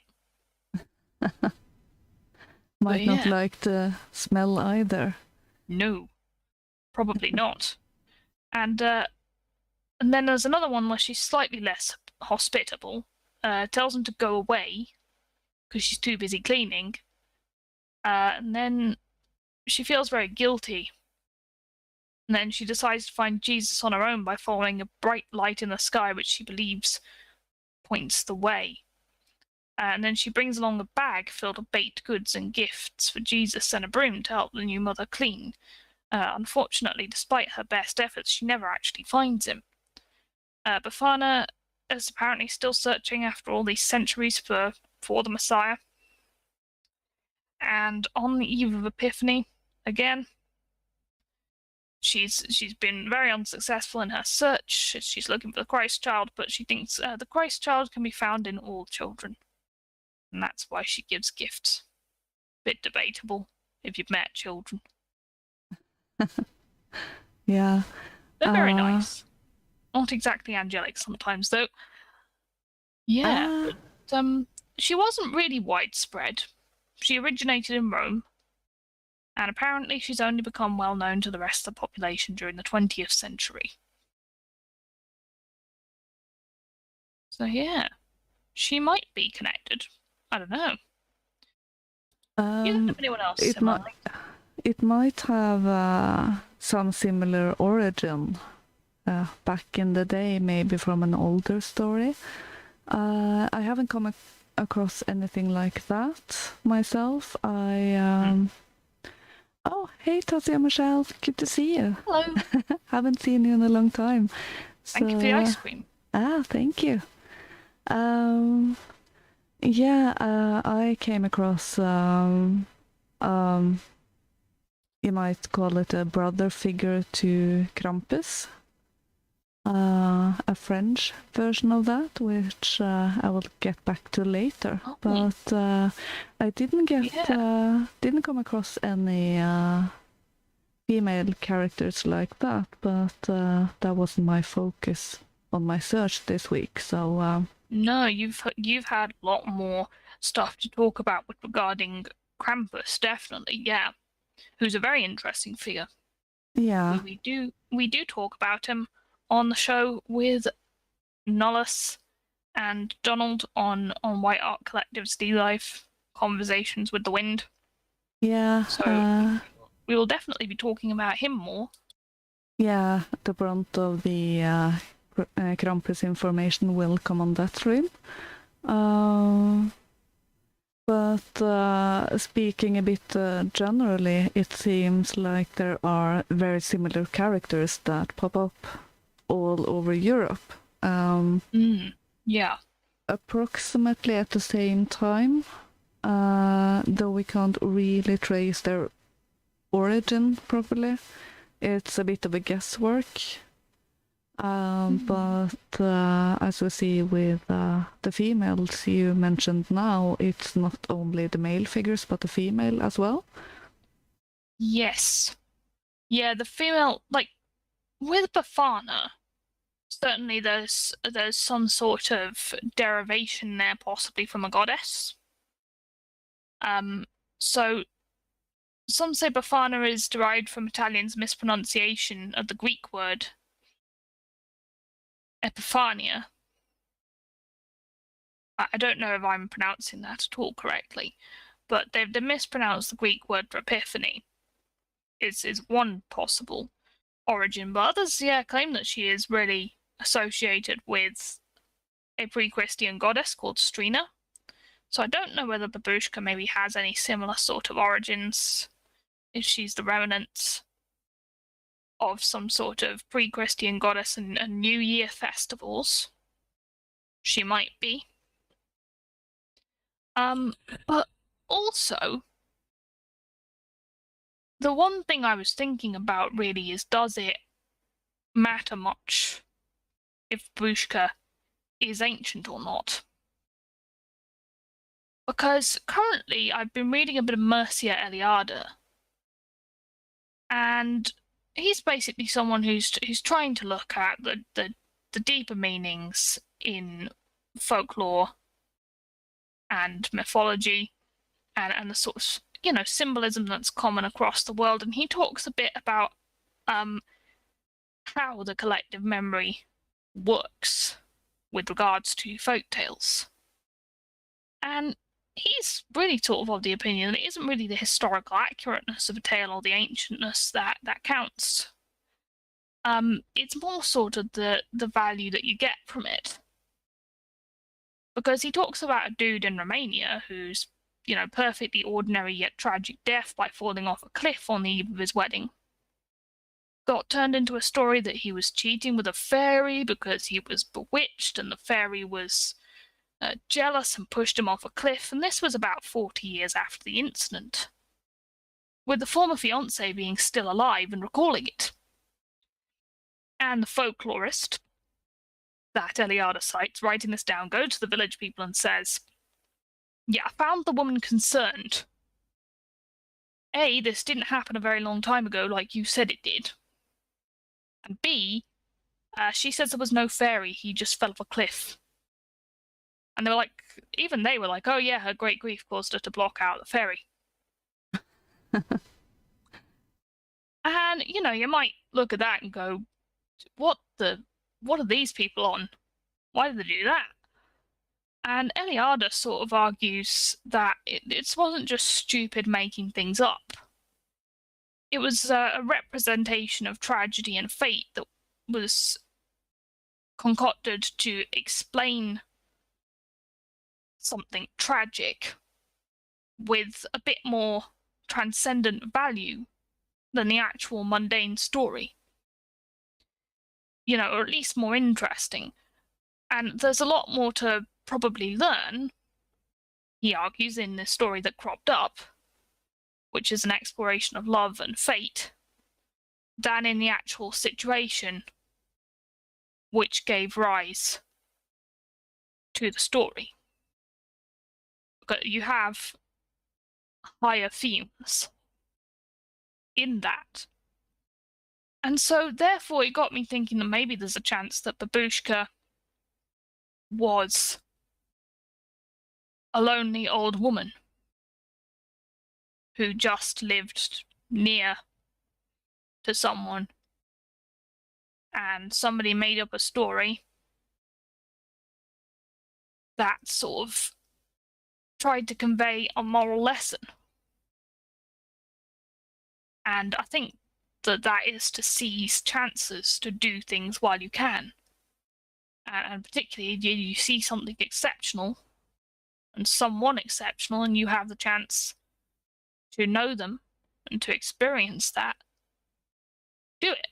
Might not yeah. like the smell either. No, probably not. And then there's another one where she's slightly less hospitable. Tells him to go away because she's too busy cleaning. And then she feels very guilty. And then she decides to find Jesus on her own by following a bright light in the sky, which she believes points the way. And then she brings along a bag filled with baked goods and gifts for Jesus and a broom to help the new mother clean. Unfortunately, despite her best efforts, she never actually finds him. Bafana is apparently still searching after all these centuries for the Messiah. And on the eve of Epiphany, again, she's been very unsuccessful in her search. She's looking for the Christ child, but she thinks the Christ child can be found in all children. And that's why she gives gifts. Bit debatable if you've met children. Yeah. They're very nice. Not exactly angelic sometimes, though. Yeah, but she wasn't really widespread. She originated in Rome, and apparently she's only become well known to the rest of the population during the 20th century. So yeah, she might be connected. I don't know. You don't have anyone else in mind? It might have some similar origin back in the day, maybe from an older story. I haven't come across anything like that myself. Oh, hey, Tassia and Michelle, good to see you. Hello. Haven't seen you in a long time. Thank you for the ice cream. Thank you. I came across you might call it a brother figure to Krampus. A French version of that, which I will get back to later. Oh. But I didn't come across any female characters like that. But that wasn't my focus on my search this week. So no, you've had a lot more stuff to talk about regarding Krampus, definitely. Yeah, who's a very interesting figure. Yeah, we do talk about him on the show with Nullis and Donald on White Art Collective's D-Life Conversations with the Wind. Yeah. So we will definitely be talking about him more. Yeah, the brunt of the Krampus information will come on that stream. But speaking a bit generally, it seems like there are very similar characters that pop up all over Europe. Yeah. Approximately at the same time, though we can't really trace their origin properly. It's a bit of a guesswork. But as we see with the females you mentioned now, it's not only the male figures but the female as well. Yes. Yeah, the female, like, with Bafana, certainly there's some sort of derivation there, possibly from a goddess. So some say Bafana is derived from Italian's mispronunciation of the Greek word Epiphania. I don't know if I'm pronouncing that at all correctly, but they've mispronounced the Greek word for epiphany. Is one possible origin, but others, claim that she is really associated with a pre-Christian goddess called Strina. So I don't know whether Babushka maybe has any similar sort of origins, if she's the remnant of some sort of pre-Christian goddess and New Year festivals. She might be. But also, the one thing I was thinking about really is, does it matter much if Babushka is ancient or not? Because currently I've been reading a bit of Mircea Eliade, and he's basically someone who's trying to look at the deeper meanings in folklore and mythology, and the sort of symbolism that's common across the world. And he talks a bit about how the collective memory works with regards to folk tales. And he's really sort of the opinion that it isn't really the historical accurateness of a tale or the ancientness that counts. It's more sort of the value that you get from it. Because he talks about a dude in Romania who's, perfectly ordinary yet tragic death by falling off a cliff on the eve of his wedding. Got turned into a story that he was cheating with a fairy because he was bewitched and the fairy was jealous and pushed him off a cliff, and this was about 40 years after the incident, with the former fiancé being still alive and recalling it. And the folklorist that Eliada cites, writing this down, goes to the village people and says, yeah, I found the woman concerned. A, this didn't happen a very long time ago like you said it did. And B, she says there was no fairy, he just fell off a cliff. And they were like, even they were like, oh yeah, her great grief caused her to block out the fairy. And, you might look at that and go, what are these people on? Why did they do that? And Eliada sort of argues that it wasn't just stupid making things up. It was a representation of tragedy and fate that was concocted to explain something tragic with a bit more transcendent value than the actual mundane story. Or at least more interesting. And there's a lot more to probably learn, he argues, in this story that cropped up, which is an exploration of love and fate, than in the actual situation which gave rise to the story. But you have higher themes in that. And so, therefore, it got me thinking that maybe there's a chance that Babushka was a lonely old woman who just lived near to someone, and somebody made up a story that sort of tried to convey a moral lesson. And I think that is to seize chances to do things while you can. And particularly, you see something exceptional and someone exceptional, and you have the chance to know them and to experience that, do it.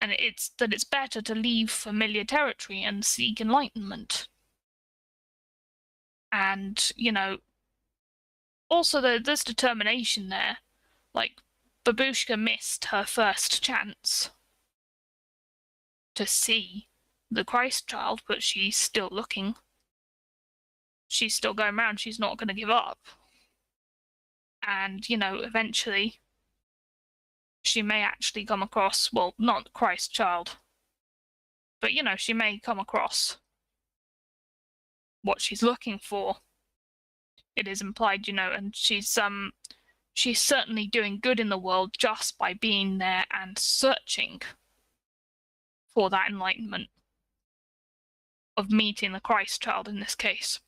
And it's better to leave familiar territory and seek enlightenment. And, also there's determination there. Like, Babushka missed her first chance to see the Christ child, but she's still looking. She's still going around. She's not going to give up. And, eventually she may actually come across, well, not the Christ child, but, she may come across what she's looking for. It is implied, and she's certainly doing good in the world just by being there and searching for that enlightenment of meeting the Christ child in this case,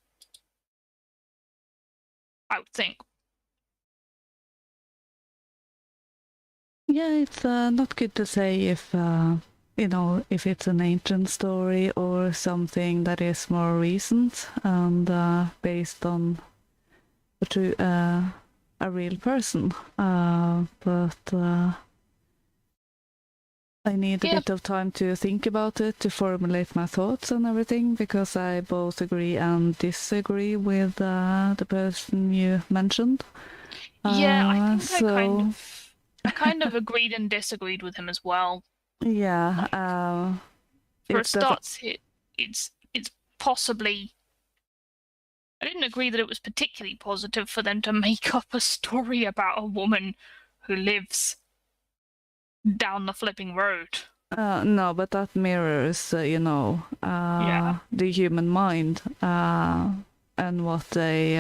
I would think. Yeah, it's not good to say if if it's an ancient story or something that is more recent and based on a real person. But I need a bit of time to think about it, to formulate my thoughts and everything, because I both agree and disagree with the person you mentioned. Yeah, I think I kind of agreed and disagreed with him as well. Yeah. For a start, it's possibly... I didn't agree that it was particularly positive for them to make up a story about a woman who lives down the flipping road. No, but that mirrors, Yeah. the human mind and what they,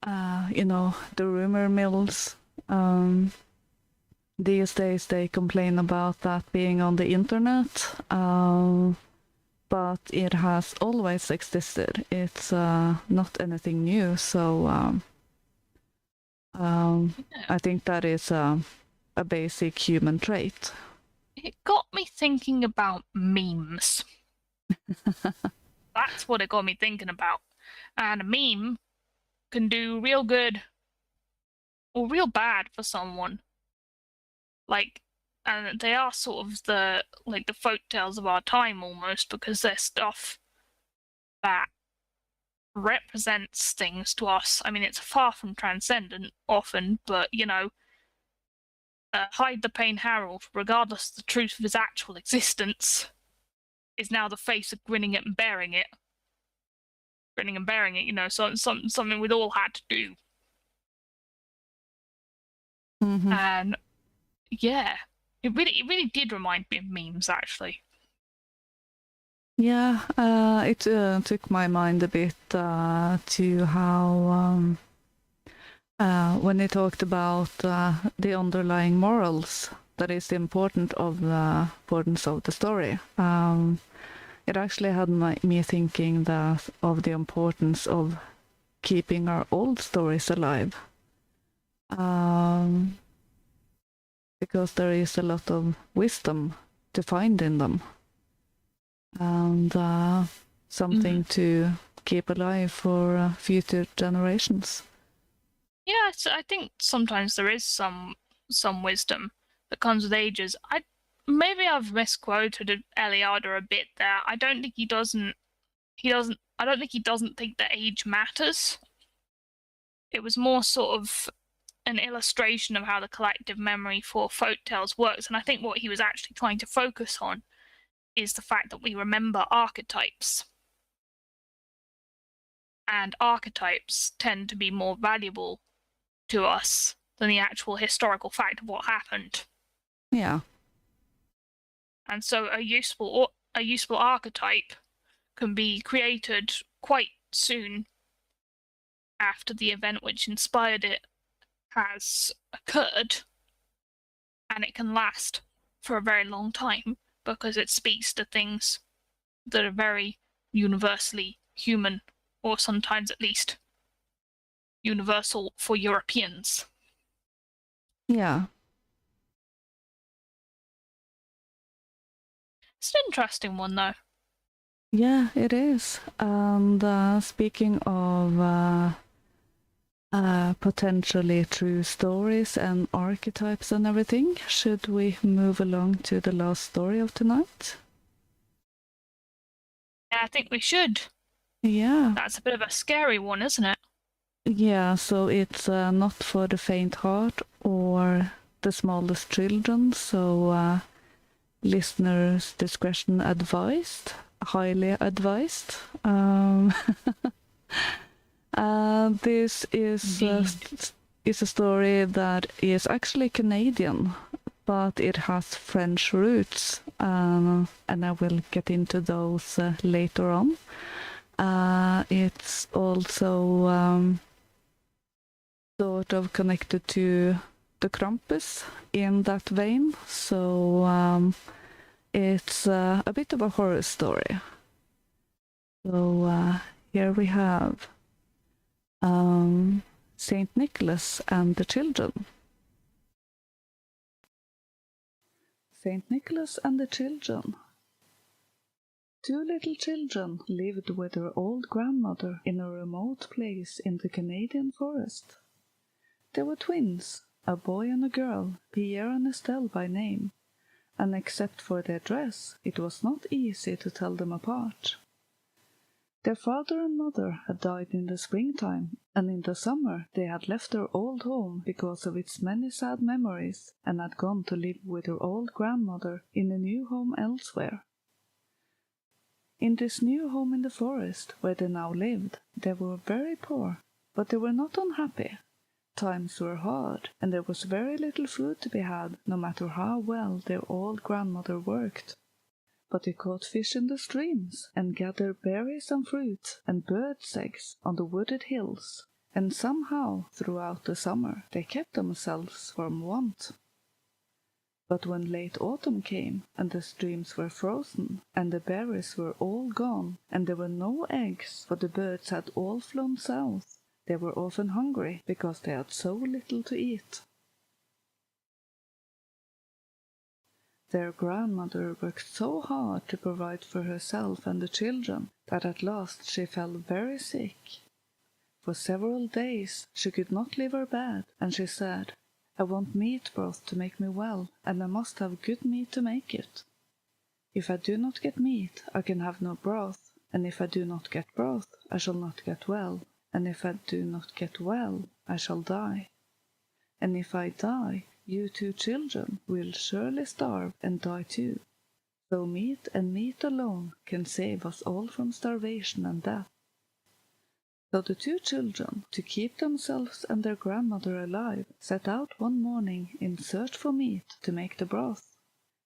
the rumor mills. These days they complain about that being on the internet, but it has always existed. It's not anything new, so I think that is a basic human trait. It got me thinking about memes. That's what it got me thinking about. And a meme can do real good or real bad for someone. Like, and they are sort of the folk tales of our time almost, because they're stuff that represents things to us. I mean, it's far from transcendent often, but Hide the Pain Harold, regardless of the truth of his actual existence, is now the face of grinning it and bearing it. Grinning and bearing it, something we'd all had to do. Mm-hmm. And yeah, it really did remind me of memes, actually. Yeah, it took my mind a bit to how when they talked about the underlying morals that is the importance of the story. It actually had me thinking that of the importance of keeping our old stories alive. Because there is a lot of wisdom to find in them. And something to keep alive for future generations. Yeah, I think sometimes there is some wisdom that comes with ages. Maybe I've misquoted Eliada a bit there. I don't think he doesn't think that age matters. It was more sort of an illustration of how the collective memory for folk tales works, and I think what he was actually trying to focus on is the fact that we remember archetypes. And archetypes tend to be more valuable to us than the actual historical fact of what happened. Yeah. And so a useful archetype can be created quite soon after the event which inspired it has occurred, and it can last for a very long time because it speaks to things that are very universally human, or sometimes at least universal for Europeans. Yeah. It's an interesting one, though. Yeah, it is. And speaking of potentially true stories and archetypes and everything, should we move along to the last story of tonight? Yeah, I think we should. Yeah. That's a bit of a scary one, isn't it? Yeah, so it's not for the faint heart or the smallest children, so listeners' discretion advised, highly advised. This is a story that is actually Canadian, but it has French roots, and I will get into those later on. It's also sort of connected to the Krampus in that vein, so it's a bit of a horror story. So here we have Saint Nicholas and the Children. Saint Nicholas and the Children. Two little children lived with their old grandmother in a remote place in the Canadian forest. They were twins, a boy and a girl, Pierre and Estelle by name, and except for their dress, it was not easy to tell them apart. Their father and mother had died in the springtime, and in the summer they had left their old home because of its many sad memories and had gone to live with their old grandmother in a new home elsewhere. In this new home in the forest where they now lived, they were very poor, but they were not unhappy. Times were hard, and there was very little food to be had, no matter how well their old grandmother worked. But they caught fish in the streams, and gathered berries and fruit, and birds' eggs on the wooded hills, and somehow throughout the summer they kept themselves from want. But when late autumn came, and the streams were frozen, and the berries were all gone, and there were no eggs, for the birds had all flown south, they were often hungry because they had so little to eat. Their grandmother worked so hard to provide for herself and the children that at last she fell very sick. For several days she could not leave her bed, and she said, "I want meat broth to make me well, and I must have good meat to make it. If I do not get meat, I can have no broth, and if I do not get broth, I shall not get well, and if I do not get well, I shall die. And if I die, you 2 children will surely starve and die too. So meat and meat alone can save us all from starvation and death." So the 2 children, to keep themselves and their grandmother alive, set out one morning in search for meat to make the broth.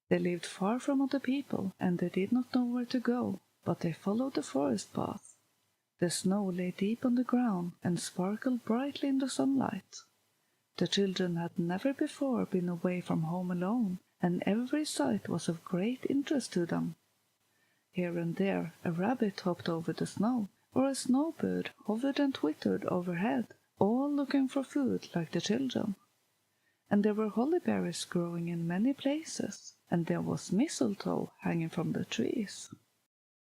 They lived far from other people, and they did not know where to go, but they followed the forest path. The snow lay deep on the ground and sparkled brightly in the sunlight. The children had never before been away from home alone, and every sight was of great interest to them. Here and there a rabbit hopped over the snow, or a snowbird hovered and twittered overhead, all looking for food like the children. And there were holly berries growing in many places, and there was mistletoe hanging from the trees.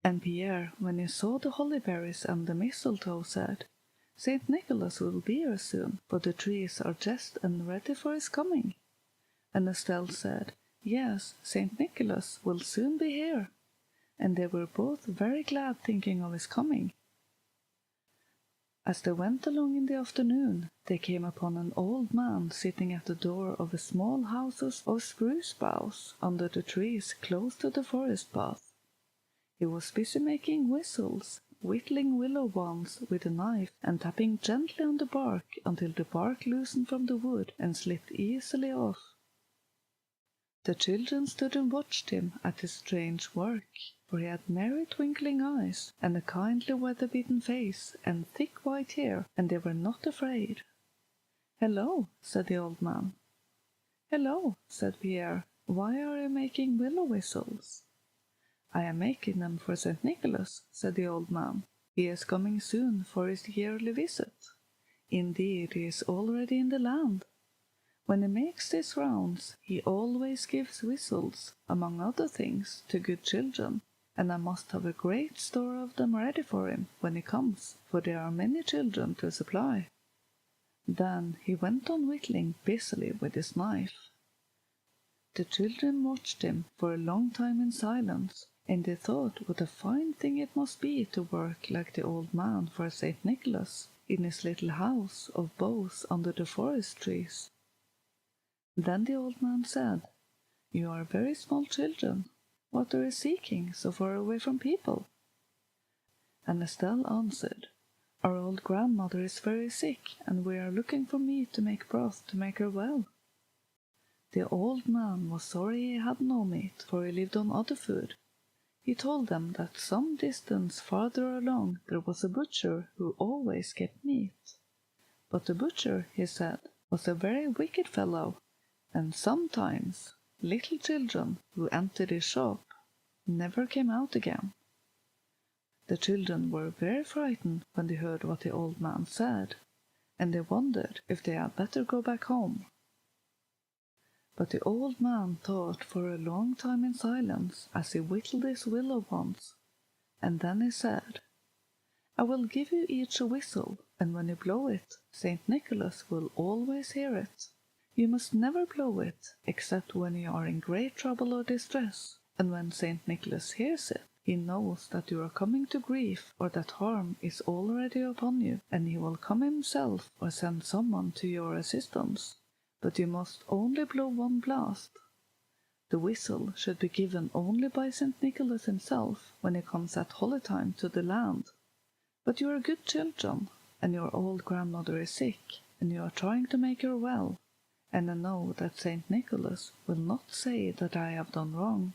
And Pierre, when he saw the holly berries and the mistletoe, said, "Saint Nicholas will be here soon, for the trees are just and ready for his coming." And Estelle said, "Yes, Saint Nicholas will soon be here." And they were both very glad, thinking of his coming. As they went along in the afternoon, they came upon an old man sitting at the door of a small house of spruce boughs under the trees close to the forest path. He was busy making whistles, whittling willow wands with a knife and tapping gently on the bark until the bark loosened from the wood and slipped easily off. The children stood and watched him at his strange work, for he had merry twinkling eyes and a kindly weather-beaten face and thick white hair, and they were not afraid. "Hello," said the old man. "Hello," said Pierre. "Why are you making willow whistles?" "I am making them for St. Nicholas," said the old man. "He is coming soon for his yearly visit. Indeed, he is already in the land. When he makes his rounds, he always gives whistles, among other things, to good children, and I must have a great store of them ready for him when he comes, for there are many children to supply." Then he went on whittling busily with his knife. The children watched him for a long time in silence, and they thought what a fine thing it must be to work like the old man for St. Nicholas in his little house of boughs under the forest trees. Then the old man said, "You are very small children. What are you seeking so far away from people?" And Estelle answered, "Our old grandmother is very sick, and we are looking for meat to make broth to make her well." The old man was sorry he had no meat, for he lived on other food. He told them that some distance farther along there was a butcher who always kept meat. But the butcher, he said, was a very wicked fellow, and sometimes little children who entered his shop never came out again. The children were very frightened when they heard what the old man said, and they wondered if they had better go back home. But the old man thought for a long time in silence as he whittled his willow wands, and then he said, "I will give you each a whistle, and when you blow it, St. Nicholas will always hear it. You must never blow it, except when you are in great trouble or distress, and when St. Nicholas hears it, he knows that you are coming to grief or that harm is already upon you, and he will come himself or send someone to your assistance. But you must only blow one blast. The whistle should be given only by St. Nicholas himself when he comes at holy time to the land. But you are good children, and your old grandmother is sick, and you are trying to make her well, and I know that Saint Nicholas will not say that I have done wrong."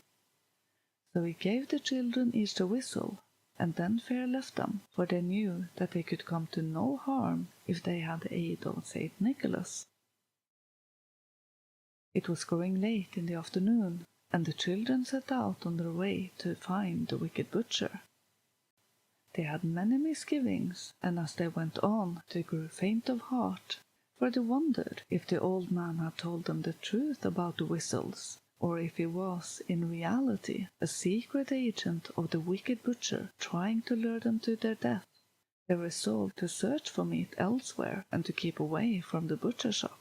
So he gave the children each a whistle, and then fear left them, for they knew that they could come to no harm if they had the aid of Saint Nicholas. It was growing late in the afternoon, and the children set out on their way to find the wicked butcher. They had many misgivings, and as they went on they grew faint of heart, for they wondered if the old man had told them the truth about the whistles, or if he was, in reality, a secret agent of the wicked butcher trying to lure them to their death. They resolved to search for meat elsewhere and to keep away from the butcher shop.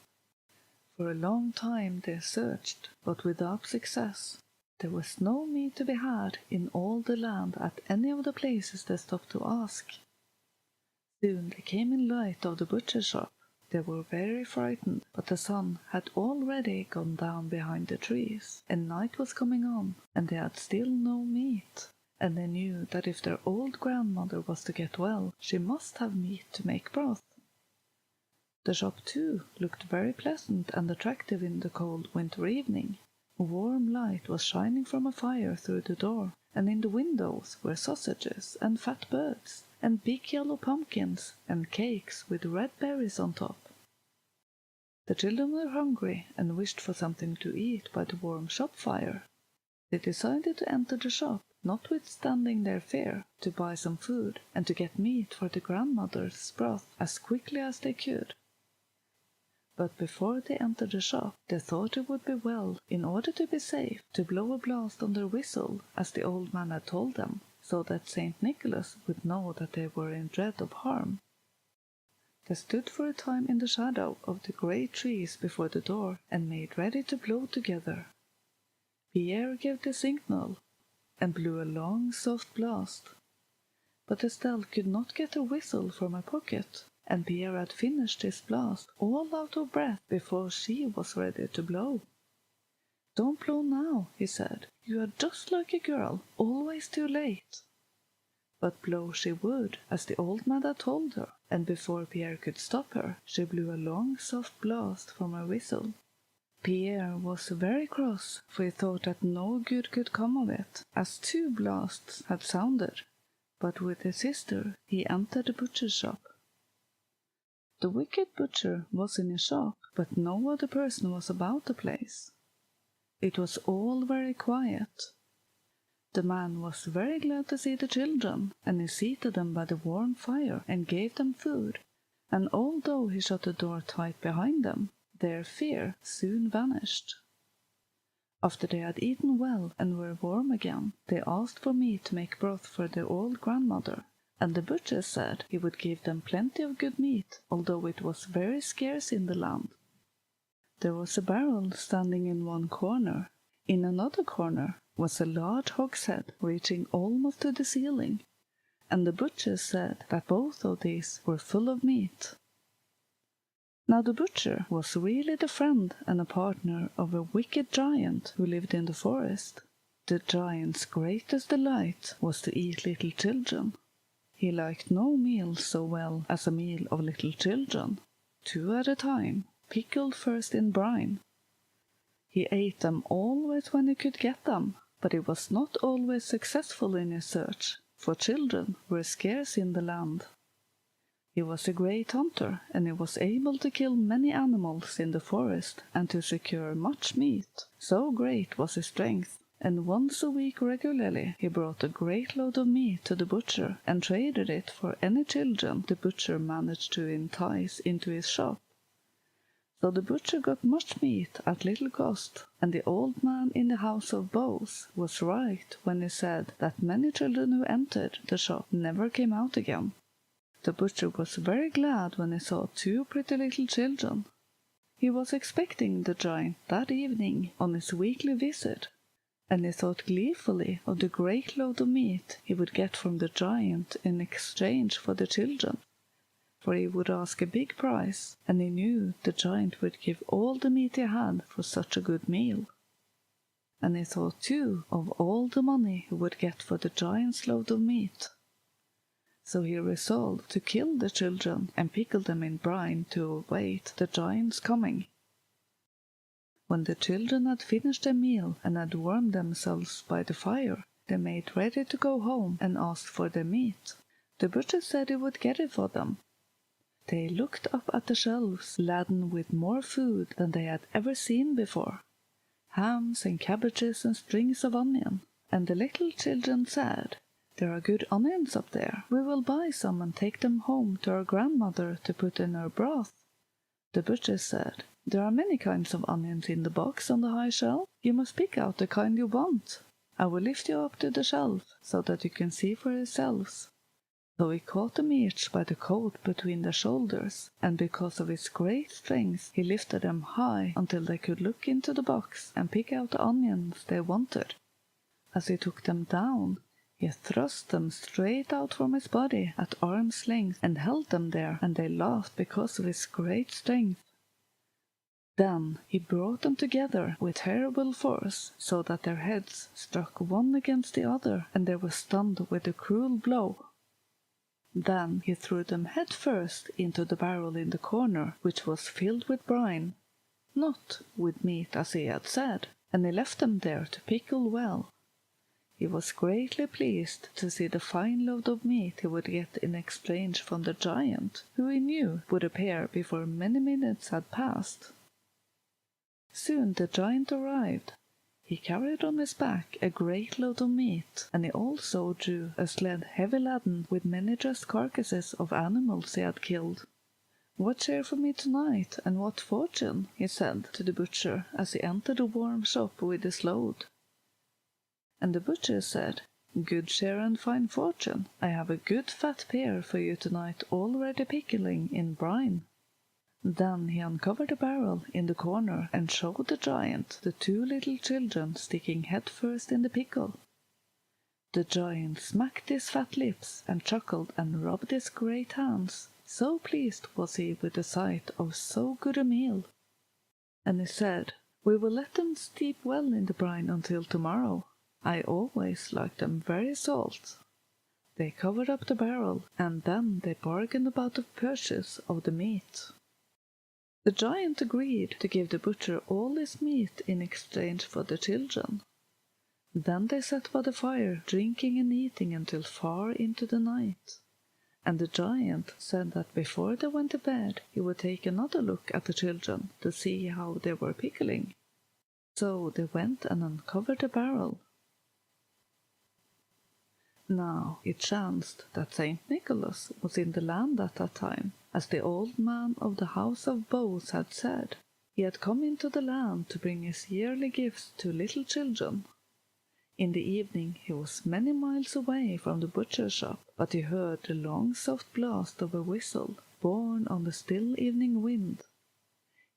For a long time they searched, but without success. There was no meat to be had in all the land at any of the places they stopped to ask. Soon they came in sight of the butcher shop. They were very frightened, but the sun had already gone down behind the trees, and night was coming on, and they had still no meat. And they knew that if their old grandmother was to get well, she must have meat to make broth. The shop, too, looked very pleasant and attractive in the cold winter evening. A warm light was shining from a fire through the door, and in the windows were sausages and fat birds, and big yellow pumpkins, and cakes with red berries on top. The children were hungry and wished for something to eat by the warm shop fire. They decided to enter the shop, notwithstanding their fear, to buy some food and to get meat for the grandmother's broth as quickly as they could. But before they entered the shop, they thought it would be well, in order to be safe, to blow a blast on their whistle, as the old man had told them, so that Saint Nicholas would know that they were in dread of harm. They stood for a time in the shadow of the great trees before the door, and made ready to blow together. Pierre gave the signal, and blew a long, soft blast. But Estelle could not get her whistle from her pocket, and Pierre had finished his blast, all out of breath, before she was ready to blow. "Don't blow now," he said. "You are just like a girl, always too late." But blow she would, as the old man had told her, and before Pierre could stop her, she blew a long, soft blast from her whistle. Pierre was very cross, for he thought that no good could come of it, as 2 blasts had sounded. But with his sister he entered the butcher's shop. The wicked butcher was in his shop, but no other person was about the place. It was all very quiet. The man was very glad to see the children, and he seated them by the warm fire and gave them food, and although he shut the door tight behind them, their fear soon vanished. After they had eaten well and were warm again, they asked for meat to make broth for their old grandmother, and the butcher said he would give them plenty of good meat, although it was very scarce in the land. There was a barrel standing in one corner. In another corner was a large hogshead reaching almost to the ceiling, and the butcher said that both of these were full of meat. Now the butcher was really the friend and a partner of a wicked giant who lived in the forest. The giant's greatest delight was to eat little children. He liked no meal so well as a meal of little children, 2 at a time, pickled first in brine. He ate them always when he could get them, but he was not always successful in his search, for children were scarce in the land. He was a great hunter, and he was able to kill many animals in the forest and to secure much meat. So great was his strength, and once a week regularly he brought a great load of meat to the butcher and traded it for any children the butcher managed to entice into his shop. So the butcher got much meat at little cost, and the old man in the house of boughs was right when he said that many children who entered the shop never came out again. The butcher was very glad when he saw 2 pretty little children. He was expecting the giant that evening on his weekly visit, and he thought gleefully of the great load of meat he would get from the giant in exchange for the children, for he would ask a big price, and he knew the giant would give all the meat he had for such a good meal. And he thought too of all the money he would get for the giant's load of meat. So he resolved to kill the children and pickle them in brine to await the giant's coming. When the children had finished their meal and had warmed themselves by the fire, they made ready to go home and asked for their meat. The butcher said he would get it for them. They looked up at the shelves laden with more food than they had ever seen before, hams and cabbages and strings of onion, and the little children said, "There are good onions up there. We will buy some and take them home to our grandmother to put in her broth." The butcher said, "There are many kinds of onions in the box on the high shelf. You must pick out the kind you want. I will lift you up to the shelf so that you can see for yourselves." So he caught them each by the coat between their shoulders, and because of his great strength he lifted them high until they could look into the box and pick out the onions they wanted. As he took them down, he thrust them straight out from his body at arm's length and held them there, and they laughed because of his great strength. Then he brought them together with terrible force, so that their heads struck one against the other, and they were stunned with a cruel blow. Then he threw them head first into the barrel in the corner, which was filled with brine, not with meat as he had said, and he left them there to pickle well. He was greatly pleased to see the fine load of meat he would get in exchange from the giant, who he knew would appear before many minutes had passed. Soon the giant arrived. He carried on his back a great load of meat, and he also drew a sled heavy laden with many dressed carcasses of animals he had killed. "What share for me tonight, and what fortune?" he said to the butcher as he entered the warm shop with his load. And the butcher said, "Good share and fine fortune. I have a good fat pear for you tonight already pickling in brine." Then he uncovered the barrel in the corner and showed the giant the two little children sticking head first in the pickle. The giant smacked his fat lips and chuckled and rubbed his great hands, so pleased was he with the sight of so good a meal. And he said, "We will let them steep well in the brine until tomorrow. I always like them very salt." They covered up the barrel, and then they bargained about the purchase of the meat. The giant agreed to give the butcher all his meat in exchange for the children. Then they sat by the fire, drinking and eating until far into the night. And the giant said that before they went to bed he would take another look at the children to see how they were pickling. So they went and uncovered the barrel. Now it chanced that Saint Nicholas was in the land at that time, as the old man of the house of boughs had said. He had come into the land to bring his yearly gifts to little children. In the evening he was many miles away from the butcher's shop, but he heard the long soft blast of a whistle, borne on the still evening wind.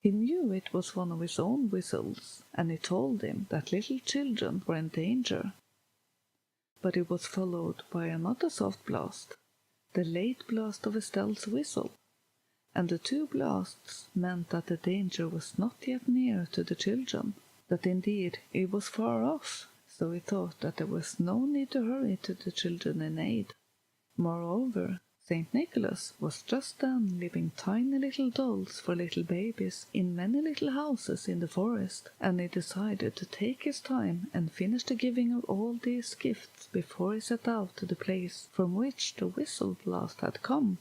He knew it was one of his own whistles, and it told him that little children were in danger. But it was followed by another soft blast, the late blast of Estelle's whistle, and the two blasts meant that the danger was not yet near to the children, that indeed it was far off, so he thought that there was no need to hurry to the children in aid. Moreover, Saint Nicholas was just then leaving tiny little dolls for little babies in many little houses in the forest, and he decided to take his time and finish the giving of all these gifts before he set out to the place from which the whistle blast had come.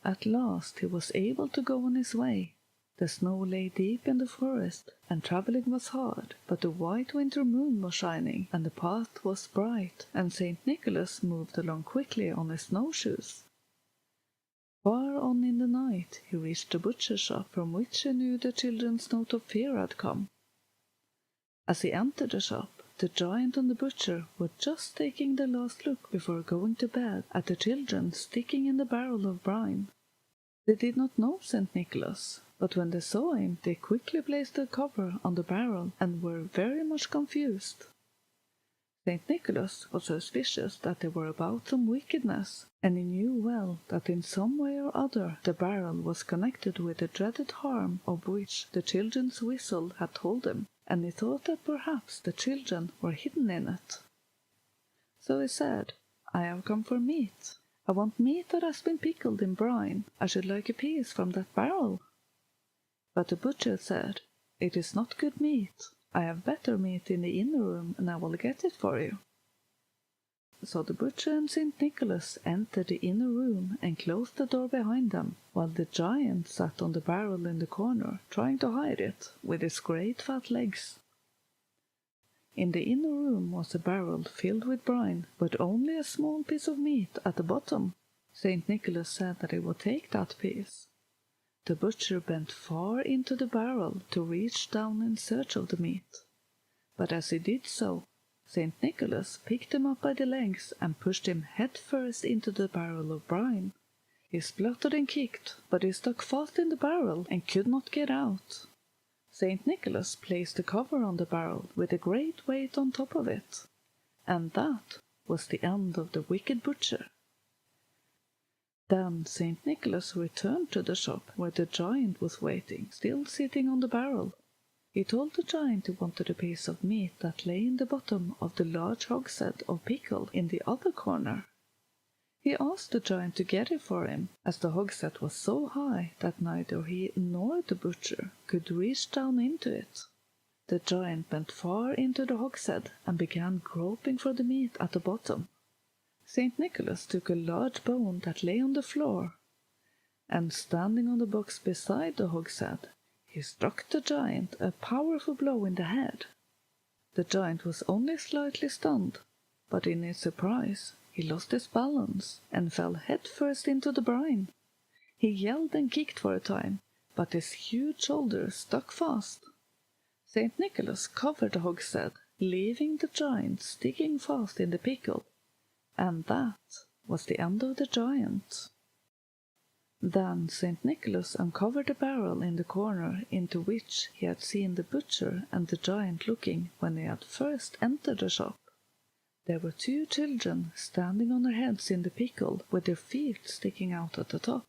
At last he was able to go on his way. The snow lay deep in the forest, and travelling was hard, but the white winter moon was shining, and the path was bright, and Saint Nicholas moved along quickly on his snowshoes. Far on in the night he reached the butcher's shop from which he knew the children's note of fear had come. As he entered the shop, the giant and the butcher were just taking their last look before going to bed at the children sticking in the barrel of brine. They did not know Saint Nicholas, but when they saw him they quickly placed the cover on the barrel and were very much confused. Saint Nicholas was suspicious that they were about some wickedness, and he knew well that in some way or other the barrel was connected with the dreaded harm of which the children's whistle had told him, and he thought that perhaps the children were hidden in it. So he said, I have come for meat. I want meat that has been pickled in brine. I should like a piece from that barrel." But the butcher said, "It is not good meat. I have better meat in the inner room, and I will get it for you." So the butcher and St. Nicholas entered the inner room and closed the door behind them, while the giant sat on the barrel in the corner, trying to hide it with his great fat legs. In the inner room was a barrel filled with brine, but only a small piece of meat at the bottom. St. Nicholas said that he would take that piece. The butcher bent far into the barrel to reach down in search of the meat. But as he did so, St. Nicholas picked him up by the legs and pushed him head first into the barrel of brine. He spluttered and kicked, but he stuck fast in the barrel and could not get out. St. Nicholas placed the cover on the barrel with a great weight on top of it. And that was the end of the wicked butcher. Then St. Nicholas returned to the shop where the giant was waiting, still sitting on the barrel. He told the giant he wanted a piece of meat that lay in the bottom of the large hogshead of pickle in the other corner. He asked the giant to get it for him, as the hogshead was so high that neither he nor the butcher could reach down into it. The giant bent far into the hogshead and began groping for the meat at the bottom. St. Nicholas took a large bone that lay on the floor, and standing on the box beside the hogshead, he struck the giant a powerful blow in the head. The giant was only slightly stunned, but in his surprise he lost his balance and fell head first into the brine. He yelled and kicked for a time, but his huge shoulders stuck fast. St. Nicholas covered the hogshead, leaving the giant sticking fast in the pickle. And that was the end of the giant. Then St. Nicholas uncovered the barrel in the corner into which he had seen the butcher and the giant looking when they had first entered the shop. There were 2 children standing on their heads in the pickle with their feet sticking out at the top.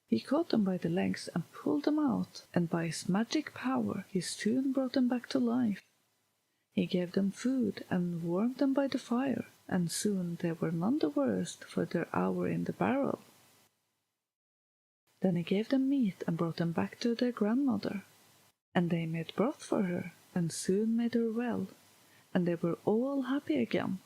He caught them by the legs and pulled them out, and by his magic power he soon brought them back to life. He gave them food and warmed them by the fire, and soon they were none the worse for their hour in the barrel. Then he gave them meat and brought them back to their grandmother, and they made broth for her and soon made her well, and they were all happy again.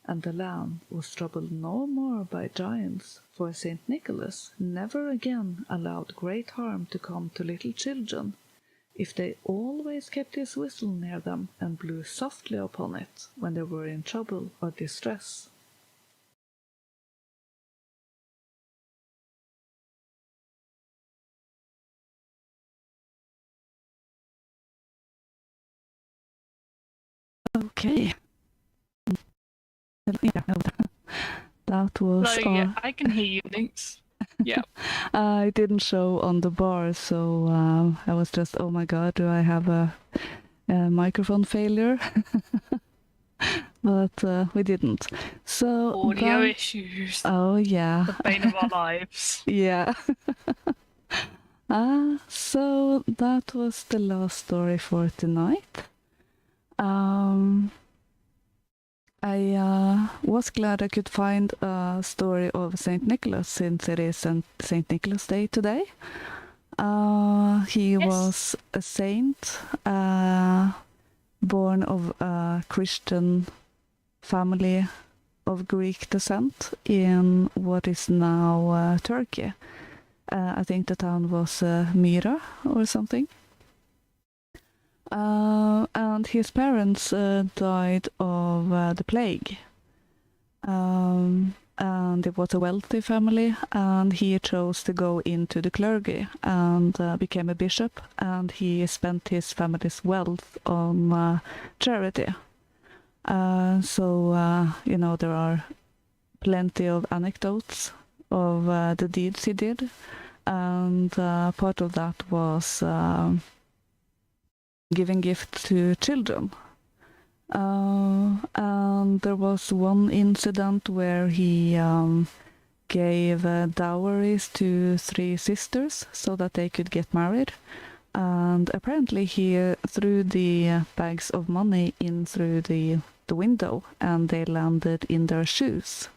And the land was troubled no more by giants, for St. Nicholas never again allowed great harm to come to little children, if they always kept his whistle near them and blew softly upon it when they were in trouble or distress. Okay. Yeah, that was. I can hear you, thanks. Yeah. I didn't show on the bar, so I was just, oh my god, do I have a microphone failure? But we didn't. So Audio issues. Oh yeah. The bane of our lives. Yeah. So that was the last story for tonight. I was glad I could find a story of St. Nicholas, since it is St. Nicholas Day today. He was a saint, born of a Christian family of Greek descent in what is now Turkey. I think the town was Myra or something. And his parents died of the plague. And it was a wealthy family, and he chose to go into the clergy and became a bishop, and he spent his family's wealth on charity. So there are plenty of anecdotes of the deeds he did, and part of that was giving gifts to children. And there was one incident where he gave dowries to 3 sisters so that they could get married. And apparently he threw the bags of money in through the the window and they landed in their shoes.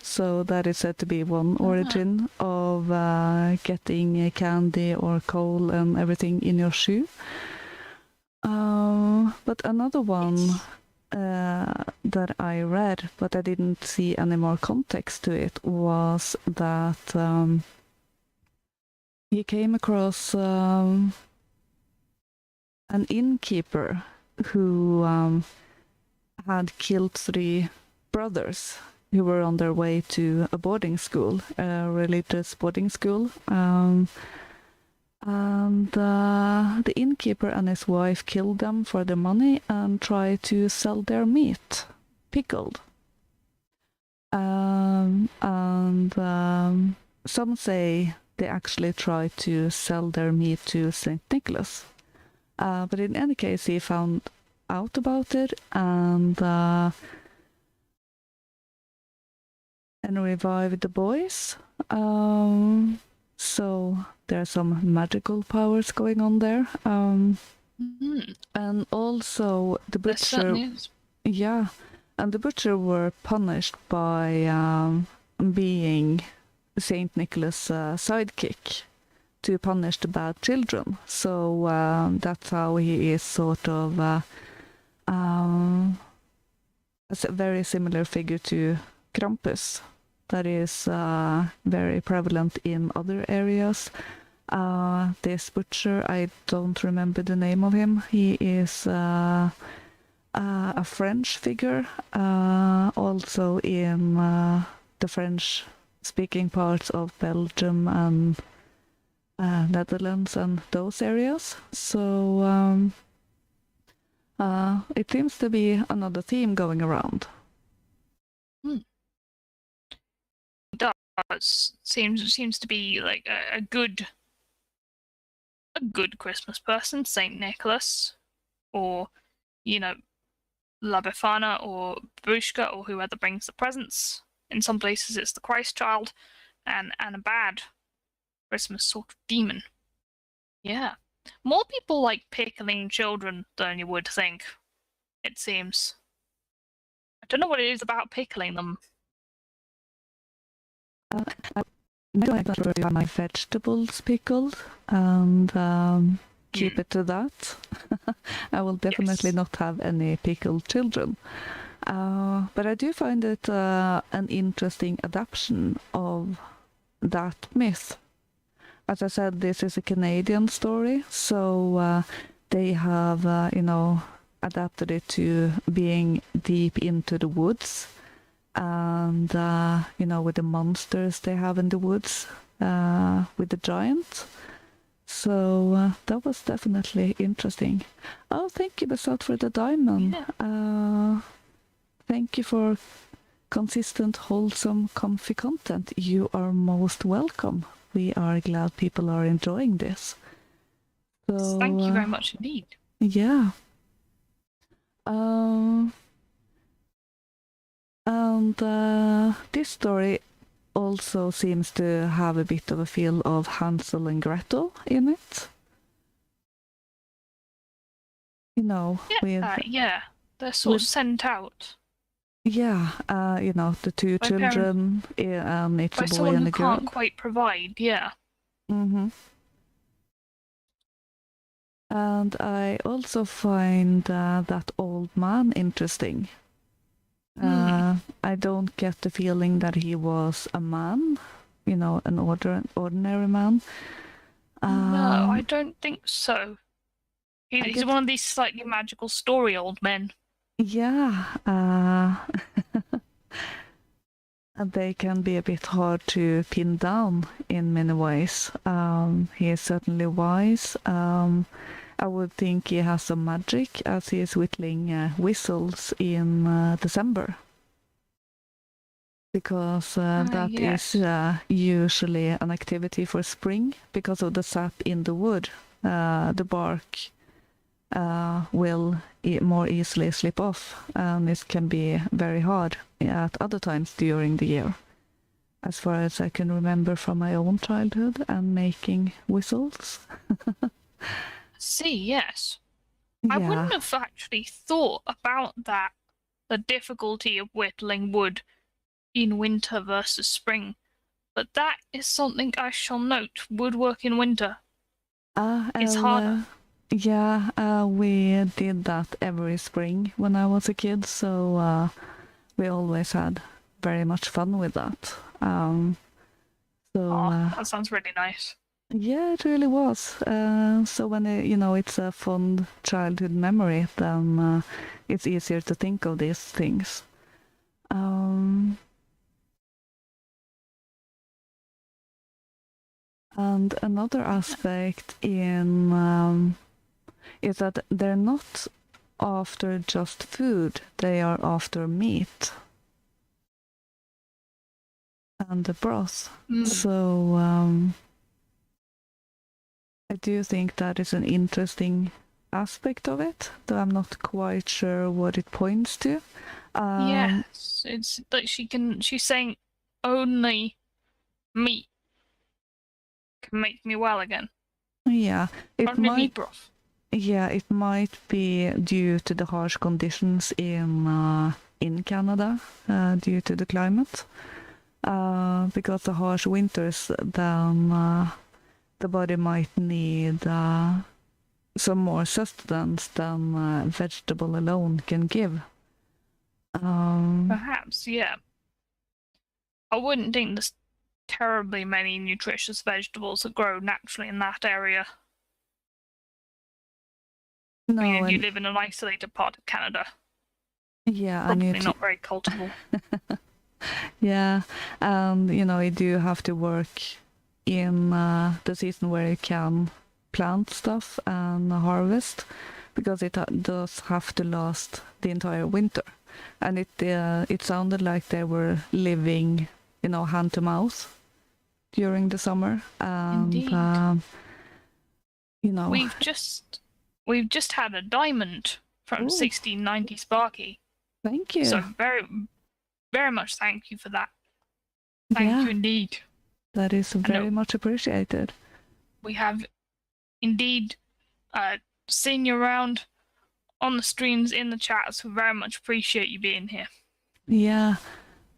So that is said to be one origin of getting candy or coal and everything in your shoe. But another one that I read, but I didn't see any more context to it, was that he came across an innkeeper who had killed 3 brothers who were on their way to a boarding school, a religious boarding school. And the innkeeper and his wife killed them for their money and tried to sell their meat, pickled. Some say they actually tried to sell their meat to St. Nicholas. But in any case, he found out about it and revived the boys. So there are some magical powers going on there. And also the butcher, yeah, and the butcher were punished by being Saint Nicholas' sidekick to punish the bad children. So that's how he is sort of a very similar figure to Krampus. That is very prevalent in other areas. This butcher, I don't remember the name of him. He is a French figure, also in the French-speaking parts of Belgium and Netherlands and those areas. So it seems to be another theme going around. Seems to be like a good Christmas person, Saint Nicholas, or La Befana or Babushka or whoever brings the presents. In some places it's the Christ child, and a bad Christmas sort of demon. Yeah, more people like pickling children than you would think, it seems. I don't know what it is about pickling them. I prefer to have my vegetables pickled and keep it to that. I will definitely not have any pickled children. But I do find it an interesting adaptation of that myth. As I said, this is a Canadian story, so they have, adapted it to being deep into the woods. And with the monsters they have in the woods, with the giants. So that was definitely interesting. Oh, thank you, Basalt, for the diamond. Yeah. Thank you for consistent, wholesome, comfy content. You are most welcome. We are glad people are enjoying this. So, thank you very much indeed. Yeah. And this story also seems to have a bit of a feel of Hansel and Gretel in it. They're sort of sent out. Yeah, the 2 by children, and it's by a boy someone and who a girl. can't quite provide, yeah. Mm-hmm. And I also find that old man interesting. I don't get the feeling that he was a man, an ordinary man. No, I don't think so. He's one of these slightly magical story old men. Yeah, and they can be a bit hard to pin down in many ways. He is certainly wise. I would think he has some magic as he is whittling whistles in December. Because that is usually an activity for spring, because of the sap in the wood. The bark will more easily slip off, and this can be very hard at other times during the year. As far as I can remember from my own childhood and making whistles. See, yes. I Yeah. wouldn't have actually thought about that, the difficulty of whittling wood in winter versus spring. But that is something I shall note. Woodwork in winter is harder. Yeah, we did that every spring when I was a kid, so we always had very much fun with that. That sounds really nice. Yeah, it really was. So when it's a fond childhood memory, then it's easier to think of these things. And another aspect is that they're not after just food; they are after meat and the broth. So I do think that is an interesting aspect of it, though I'm not quite sure what it points to. Yes, it's like she's saying only meat can make me well again. Yeah, Only meat broth. Yeah, it might be due to the harsh conditions in Canada due to the climate. Because the harsh winters, then the body might need some more sustenance than vegetable alone can give. Perhaps, yeah. I wouldn't think there's terribly many nutritious vegetables that grow naturally in that area. No, I mean, if you live in an isolated part of Canada, yeah, probably not very cultivable. Yeah, and you do have to work in the season where you can plant stuff and harvest, because it does have to last the entire winter. And it sounded like they were living, hand to mouth during the summer. And Indeed. We've just had a diamond from 1690 Sparky. Thank you. So very, very much thank you for that. Thank you indeed. That is very much appreciated. We have indeed seen you around on the streams, in the chats. We very much appreciate you being here. Yeah,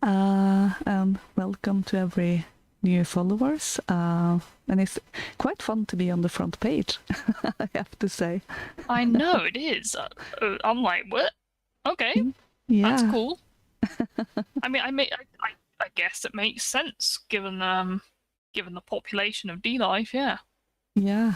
and welcome to every new followers. And it's quite fun to be on the front page, I have to say. I know it is. I'm like, what? Okay, yeah, that's cool. I mean, I guess it makes sense given the population of D Life. Yeah. Yeah.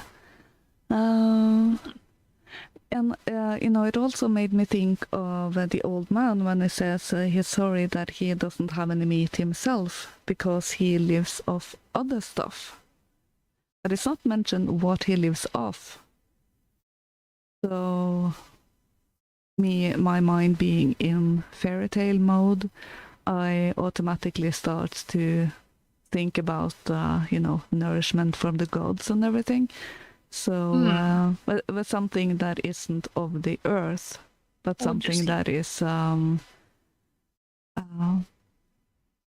And it also made me think of the old man when he says he's sorry that he doesn't have any meat himself because he lives off other stuff. But it's not mentioned what he lives off. So, my mind being in fairy tale mode, I automatically start to think about, nourishment from the gods and everything. So, but something that isn't of the earth, but something that is,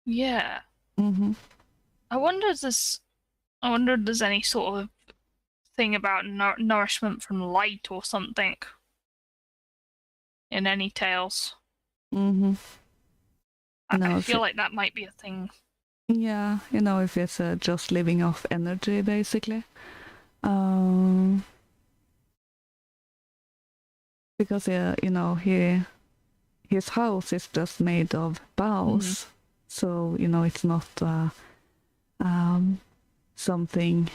yeah. Mm-hmm. I wonder if there's any sort of thing about nourishment from light or something in any tales. Mm-hmm. I feel like that might be a thing. Yeah, if it's just living off energy, basically. Because his house is just made of boughs, so it's not something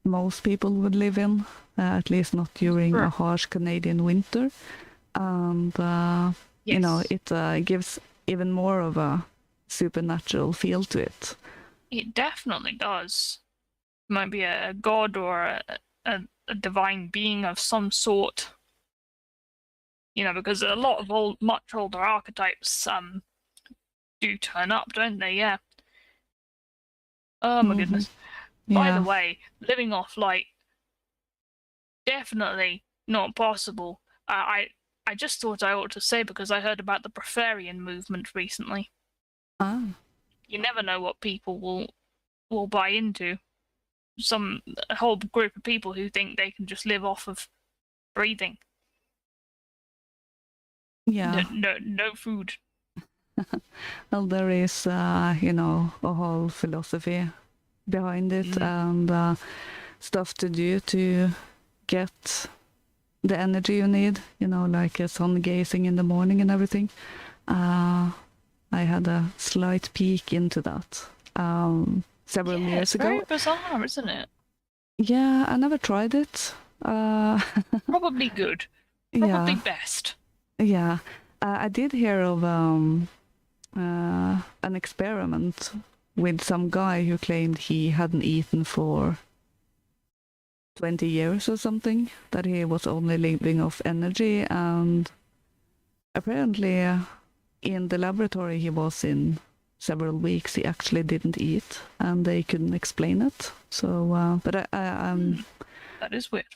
most people would live in, at least not during a harsh Canadian winter, and it gives even more of a supernatural feel to it. It definitely does. Might be a god or a divine being of some sort. Because a lot of much older archetypes do turn up, don't they? Yeah. Oh my goodness. Yeah. By the way, living off light, definitely not possible. I just thought I ought to say, because I heard about the Breatharian movement recently. You never know what people will buy into. A whole group of people who think they can just live off of breathing. Yeah. No food. Well, there is, you know, a whole philosophy behind it and stuff to do to get the energy you need, you know, like sun gazing in the morning and everything. I had a slight peek into that several Yeah, years it's very ago. bizarre, isn't it? Yeah, I never tried it. Probably good. Probably Yeah, best. yeah. I did hear of an experiment with some guy who claimed he hadn't eaten for 20 years or something, that he was only living off energy, and apparently in the laboratory he was in several weeks he actually didn't eat and they couldn't explain it. So but That is weird.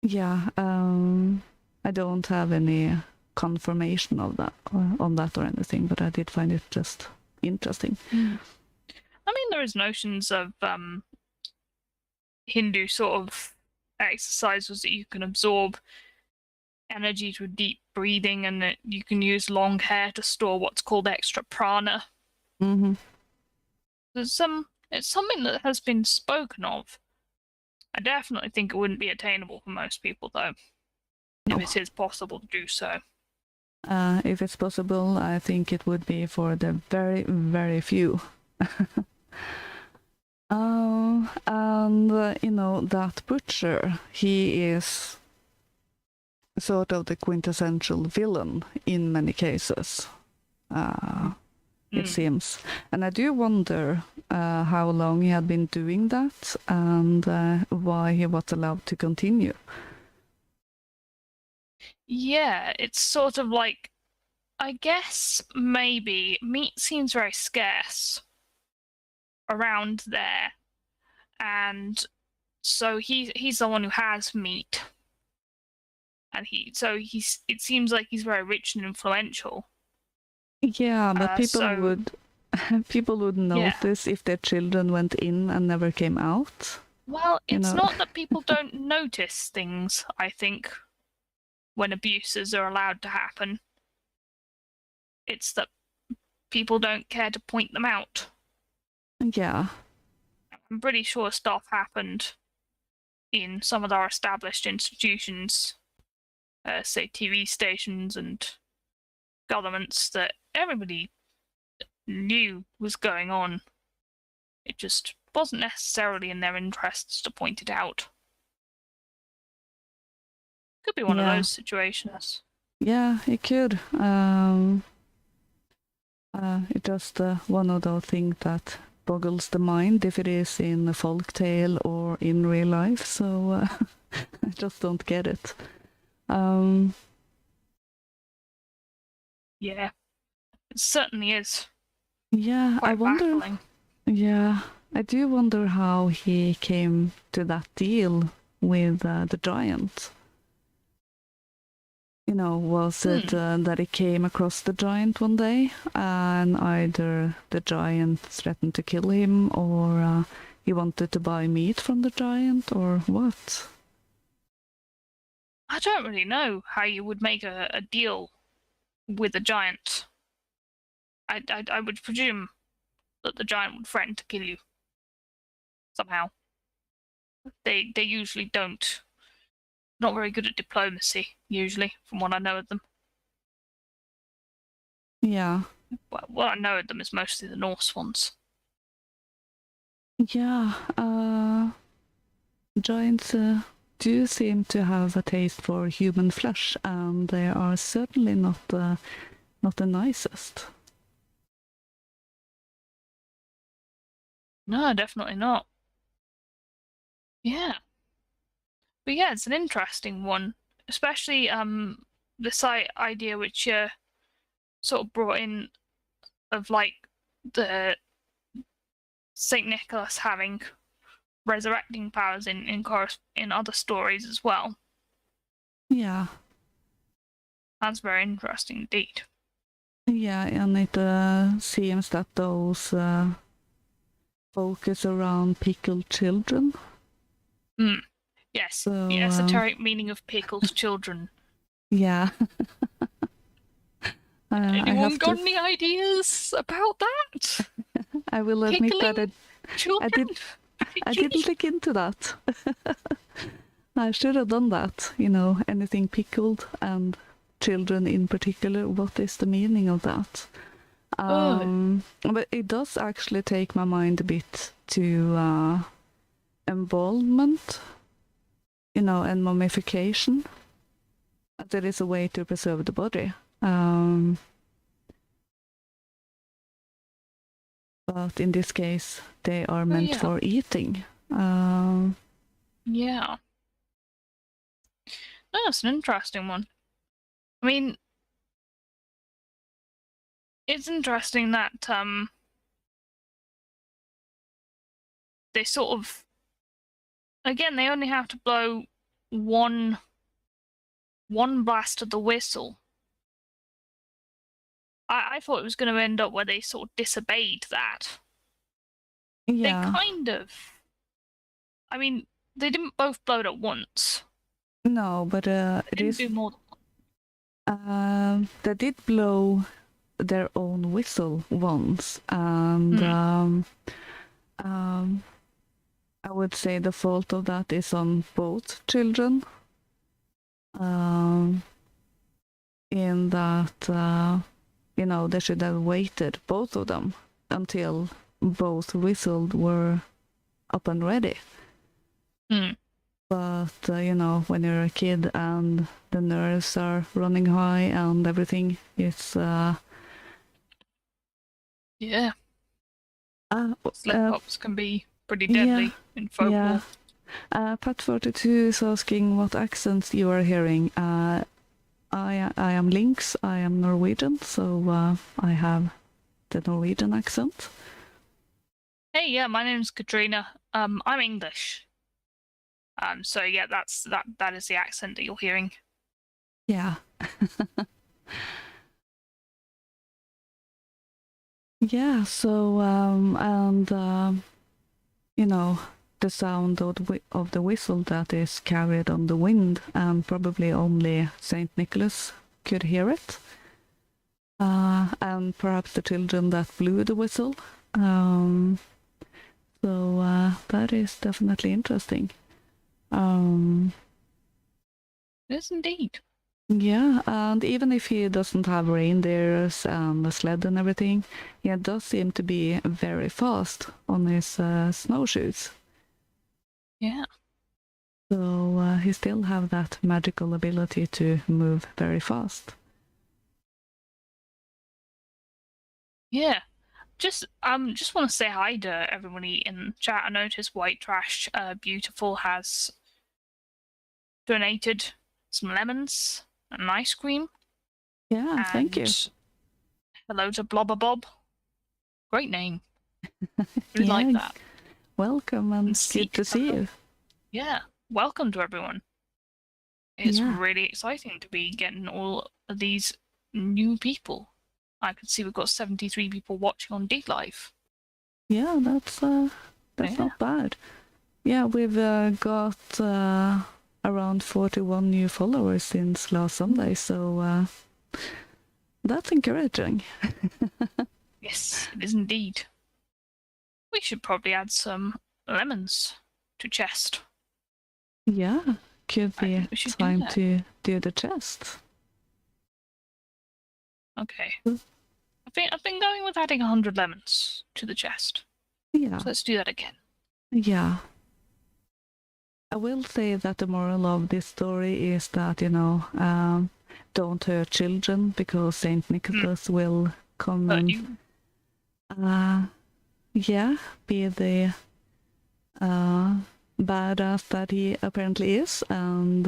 yeah, I don't have any confirmation of that on that or anything, but I did find it just interesting. I mean, there is notions of Hindu sort of exercises that you can absorb energy through deep breathing, and that you can use long hair to store what's called extra prana. Mm-hmm. It's something that has been spoken of. I definitely think it wouldn't be attainable for most people, though, No. if it is possible to do so. If it's possible, I think it would be for the very, very few. And you know, that butcher, he is sort of the quintessential villain in many cases, it seems. And I do wonder how long he had been doing that and why he was allowed to continue. Yeah, it's sort of like, I guess maybe meat seems very scarce around there, and so he's the one who has meat, and it seems like he's very rich and influential. Yeah, but So people would notice if their children went in and never came out. well, You it's know. not that people don't notice things, I think, when abuses are allowed to happen. It's that people don't care to point them out. Yeah. I'm pretty sure stuff happened in some of our established institutions, say TV stations and governments, that everybody knew was going on. It just wasn't necessarily in their interests to point it out. Could be one of those situations. Yeah, it could. It's just one of those things that boggles the mind if it is in a folk tale or in real life. So I just don't get it. Yeah, it certainly is. Yeah, Quite I wonder. baffling. Yeah, I do wonder how he came to that deal with the giant. You know, was it that he came across the giant one day and either the giant threatened to kill him or he wanted to buy meat from the giant or what? I don't really know how you would make a deal with a giant. I would presume that the giant would threaten to kill you somehow. They usually don't. Not very good at diplomacy, usually, from what I know of them. Yeah. Well, what I know of them is mostly the Norse ones. Yeah, giants do seem to have a taste for human flesh, and they are certainly not the nicest. No, definitely not. Yeah. But yeah, it's an interesting one, especially this idea which sort of brought in of like the Saint Nicholas having resurrecting powers in other stories as well. Yeah. That's very interesting indeed. Yeah, and it seems that those focus around pickled children. Yes, So, the esoteric meaning of pickled children. Yeah. I Anyone have got to. any ideas about that? I will admit that Pickling children? I didn't look into that. I should have done that. Anything pickled and children in particular. What is the meaning of that? But it does actually take my mind a bit to embalmment, and mummification. There is a way to preserve the body. But in this case, they are meant yeah. for eating. Yeah. No, that's an interesting one. I mean, it's interesting that they sort of, again, they only have to blow one blast of the whistle. I thought it was going to end up where they sort of disobeyed that. Yeah. They kind of. I mean, they didn't both blow it at once. No, but They didn't do more than they did blow their own whistle once, and I would say the fault of that is on both children. In that, they should have waited, both of them, until both whistled were up and ready. But, when you're a kid and the nerves are running high and everything, it's... yeah. Slip-ups can be pretty deadly in folklore. Yeah. Pat42 is asking what accents you are hearing. I am Lynx, I am Norwegian, so I have the Norwegian accent. Hey, yeah, my name's Katrina. I'm English. So yeah, that is the accent that you're hearing. Yeah. Yeah, so and the sound of the whistle that is carried on the wind, and probably only Saint Nicholas could hear it, and perhaps the children that blew the whistle. So that is definitely interesting. Yes, indeed. Yeah, and even if he doesn't have reindeers and a sled and everything, he does seem to be very fast on his snowshoes. Yeah. So he still have that magical ability to move very fast. Yeah. Just want to say hi to everybody in chat. I noticed White Trash Beautiful has donated some lemons and ice cream. Yeah, thank you. Hello to Blobber Bob. Great name. Really like that. Welcome and good to see you. Yeah, welcome to everyone. It's really exciting to be getting all of these new people. I can see we've got 73 people watching on D-Live. Yeah, that's not bad. Yeah, we've got around 41 new followers since last Sunday, so that's encouraging. Yes, it is indeed. We should probably add some lemons to chest. Yeah, could be time to do the chest. Okay. I've been going with adding 100 lemons to the chest. Yeah. So let's do that again. Yeah. I will say that the moral of this story is that, don't hurt children, because Saint Nicholas will come and be the badass that he apparently is, and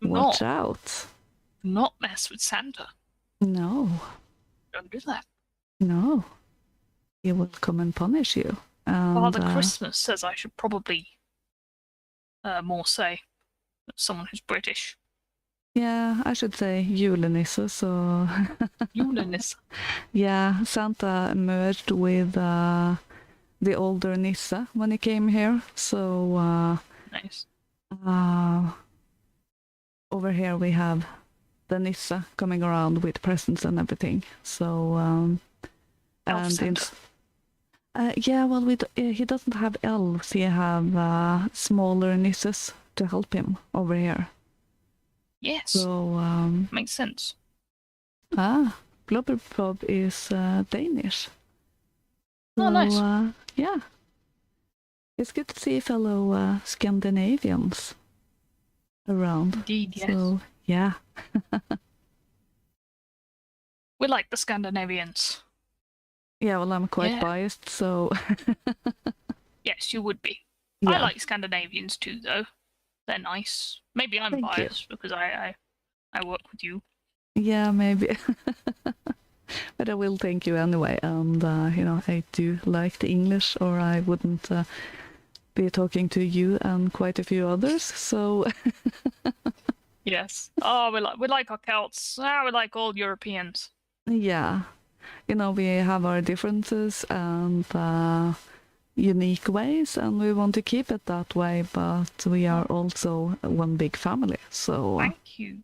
watch out. Not mess with Santa. No. Don't do that. No. He will come and punish you. And, Father Christmas says I should probably more say someone who's British. Yeah, I should say Julenisse, so... Julenisse. Yeah, Santa merged with the older Nisse when he came here, so... Nice. Over here we have the Nissa coming around with presents and everything. So Elf and in, Santa. yeah, well, he doesn't have elves. He have smaller Nisses to help him over here. Yes, So makes sense. Blubber Bob is Danish. Oh, So, nice. Yeah, it's good to see fellow Scandinavians around. Indeed, yes. So yeah, We like the Scandinavians. yeah. Well, I'm quite Yeah. biased, so Yes, you would be. yeah. I like Scandinavians too, though. They're nice. Maybe I'm Thank you. biased because I work with you. Yeah, maybe. But I will thank you anyway. And, I do like the English, or I wouldn't be talking to you and quite a few others. So, Yes. Oh, we like our Celts. We like all Europeans. yeah, we have our differences and unique ways, and we want to keep it that way. But we are also one big family. So, Thank you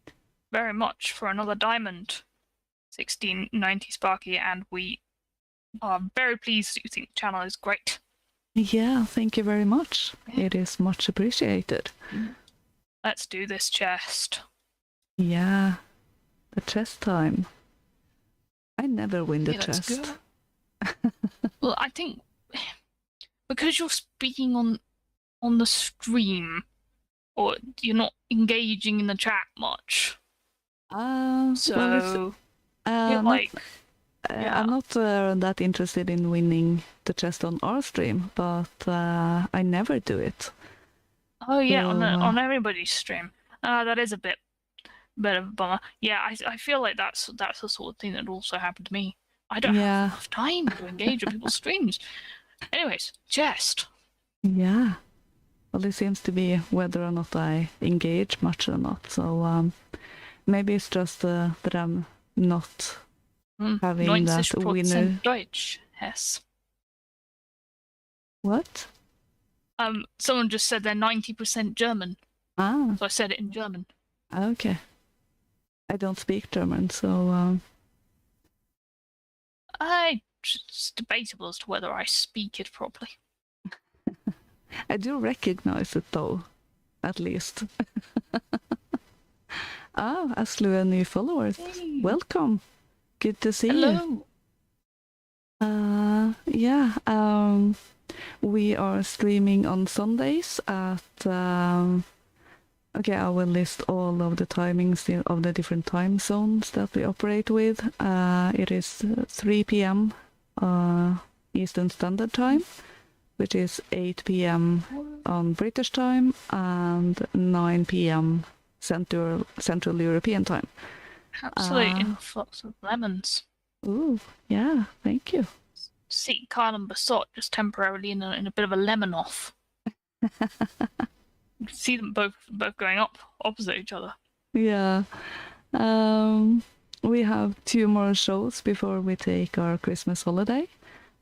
very much for another diamond, 1690 Sparky, and we are very pleased that you think the channel is great. yeah, thank you very much. Yeah. It is much appreciated. Let's do this chest. Yeah, the chess time. I never win the Yeah, let's chest. go. Well, I think because you're speaking on the stream, or you're not engaging in the chat much, so Well, you're like, I'm not that interested in winning the chest on our stream, but I never do it. oh yeah, So, on everybody's stream. That is a bit of a bummer. Yeah, I feel like that's the sort of thing that also happened to me. I don't Yeah. have enough time to engage with people's streams. Anyways, chest. Yeah. Well, it seems to be whether or not I engage much or not. So maybe it's just that I'm not having that 90% winner. Deutsch, yes. What? Someone just said they're 90% German, Ah, so I said it in German. okay. I don't speak German, so It's debatable as to whether I speak it properly. I do recognize it though, at least. Aslu and new followers. Hey. Welcome. Good to see you. Hello. Yeah. We are streaming on Sundays at. Okay, I will list all of the timings of the different time zones that we operate with. It is 3 p.m. Eastern Standard Time, which is 8 p.m. on British time and 9 p.m. Central European time. Absolute influx of lemons. Ooh, yeah, thank you. See Carl and Basot just temporarily in a bit of a lemon off. You can see them both going up opposite each other. Yeah. We have 2 more shows before we take our Christmas holiday,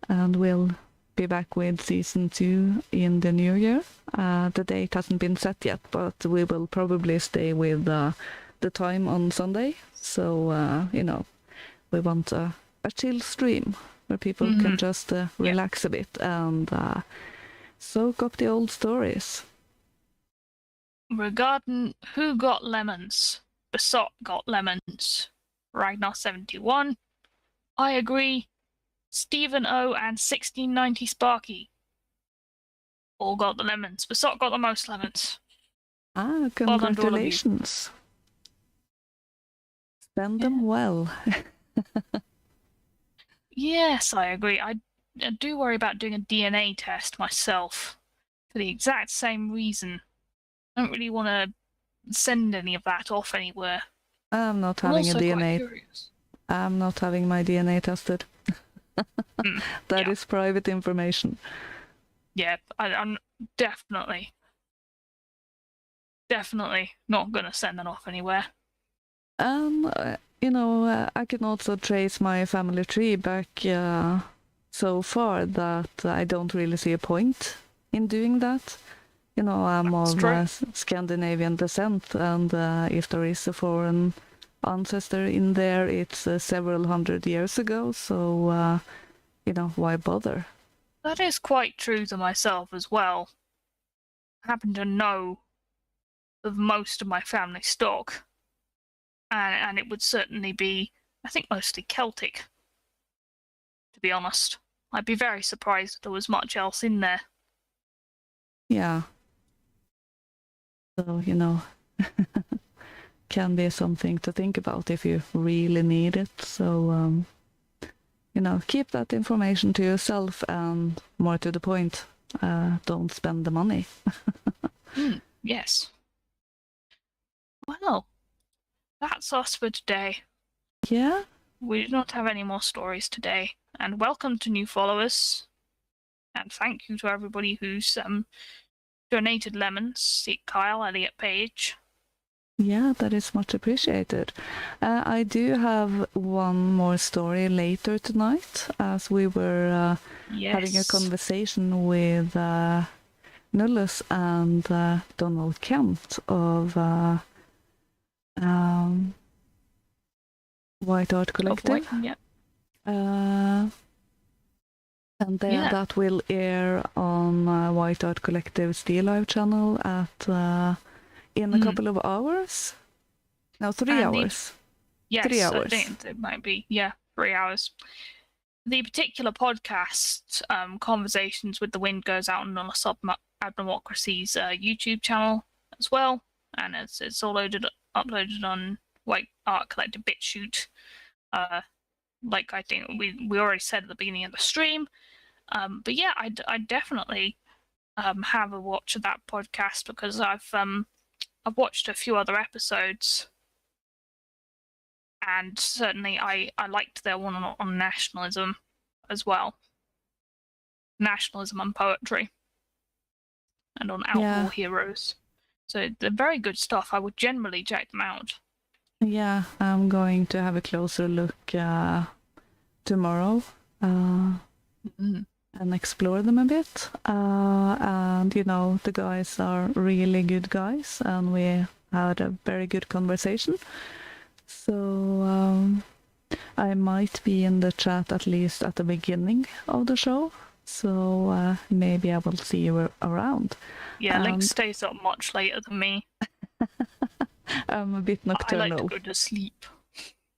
and we'll be back with season 2 in the new year. The date hasn't been set yet, but we will probably stay with the time on Sunday. So, we want a chill stream where people can just relax a bit and soak up the old stories. Regarding who got lemons, Basot got lemons. Ragnar71. I agree. Stephen O and 1690 Sparky all got the lemons. Basot got the most lemons. Ah, Well done to all of you. congratulations. Spend them well. Yes, I agree. I do worry about doing a DNA test myself for the exact same reason. I don't really want to send any of that off anywhere. I'm not I'm having a also quite DNA. curious. I'm not having my DNA tested. That yeah. is private information. Yeah, I'm definitely not gonna send that off anywhere. I can also trace my family tree back so far that I don't really see a point in doing that. I'm That's of true. Scandinavian descent, and if there is a foreign ancestor in there. It's several hundred years ago, so why bother? That is quite true to myself as well. I happen to know of most of my family stock, and it would certainly be, I think, mostly Celtic, to be honest. I'd be very surprised if there was much else in there. Yeah. So, can be something to think about if you really need it. So, keep that information to yourself, and more to the point, don't spend the money. Yes. Well, that's us for today. Yeah. We do not have any more stories today. And welcome to new followers. And thank you to everybody who's donated lemons. See Kyle, Elliot, Page. Yeah, that is much appreciated. I do have one more story later tonight, as we were having a conversation with Nullus and Donald Kent of White Art Collective. And then that will air on White Art Collective's D-Live channel at in a couple of hours. No, 3 hours. Yes, 3 hours. I think it might be. Yeah, 3 hours. The particular podcast, Conversations with the Wind, goes out on Nullus Admirocracy's YouTube channel as well, and it's all uploaded on White Art Collective BitChute. Like I think we already said at the beginning of the stream. But yeah, I definitely have a watch of that podcast, because I've watched a few other episodes, and certainly I liked their one on nationalism as well. Nationalism and poetry, and on outlaw heroes. So they're very good stuff. I would generally check them out. Yeah, I'm going to have a closer look tomorrow and explore them a bit. And the guys are really good guys, and we had a very good conversation. So I might be in the chat at least at the beginning of the show. So maybe I will see you around. Yeah, Link stays up much later than me. I'm a bit nocturnal. I like to go to sleep.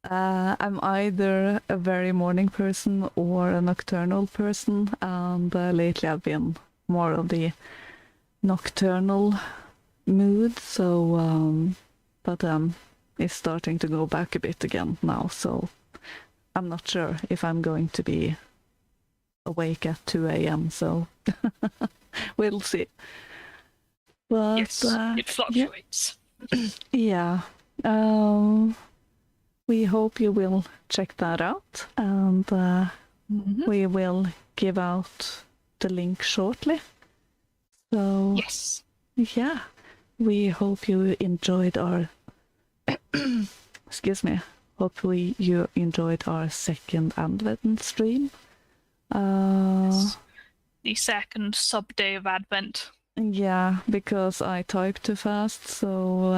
I'm either a very morning person or a nocturnal person, and lately I've been more of the nocturnal mood. So, but it's starting to go back a bit again now. So I'm not sure if I'm going to be awake at 2 a.m. So we'll see. But, yes, it fluctuates. Yeah. We hope you will check that out, and we will give out the link shortly. So yes, yeah, we hope you enjoyed our excuse me. Hopefully you enjoyed our second Advent stream. Yes. The second Subday of Advent. Yeah, because I typed too fast, so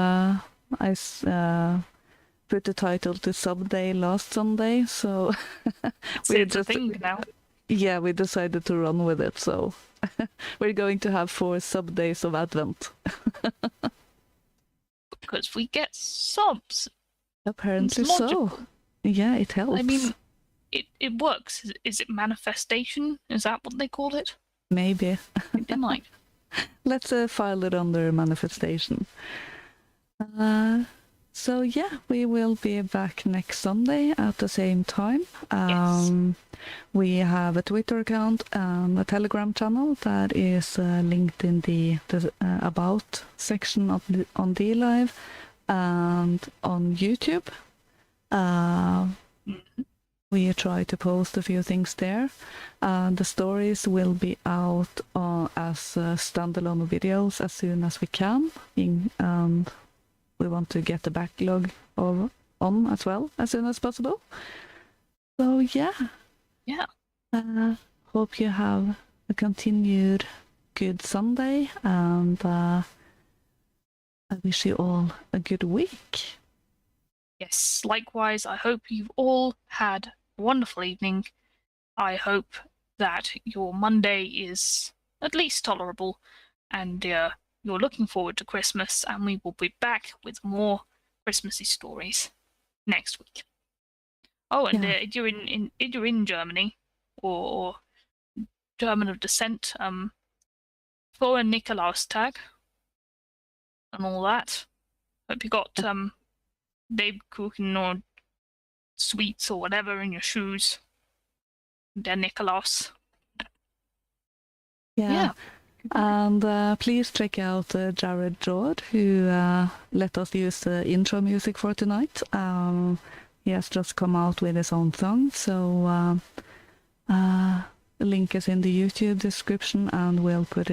I put the title to Subday last Sunday, so it's a thing now. Yeah, we decided to run with it, so we're going to have 4 Subdays of Advent. Because we get subs. Apparently so. Yeah, it helps. I mean, it works. Is it manifestation? Is that what they call it? Maybe. It might. Let's file it under manifestation. So yeah, we will be back next Sunday at the same time. Yes. We have a Twitter account and a Telegram channel that is linked in the About section on DLive and on YouTube. We try to post a few things there. The stories will be out as standalone videos as soon as we can, and we want to get the backlog on as well as soon as possible. So yeah. Hope you have a continued good Sunday, and I wish you all a good week. Yes, likewise, I hope you've all had a wonderful evening. I hope that your Monday is at least tolerable, and you're looking forward to Christmas, and we will be back with more Christmassy stories next week. Oh, and Yeah. if you're in Germany or German of descent, for a Nikolaustag and all that. Hope you got Lebkuchen or sweets or whatever in your shoes. Der Nikolaus. Yeah. And please check out Jared Jord, who let us use the intro music for tonight. He has just come out with his own song, so the link is in the YouTube description, and we'll put it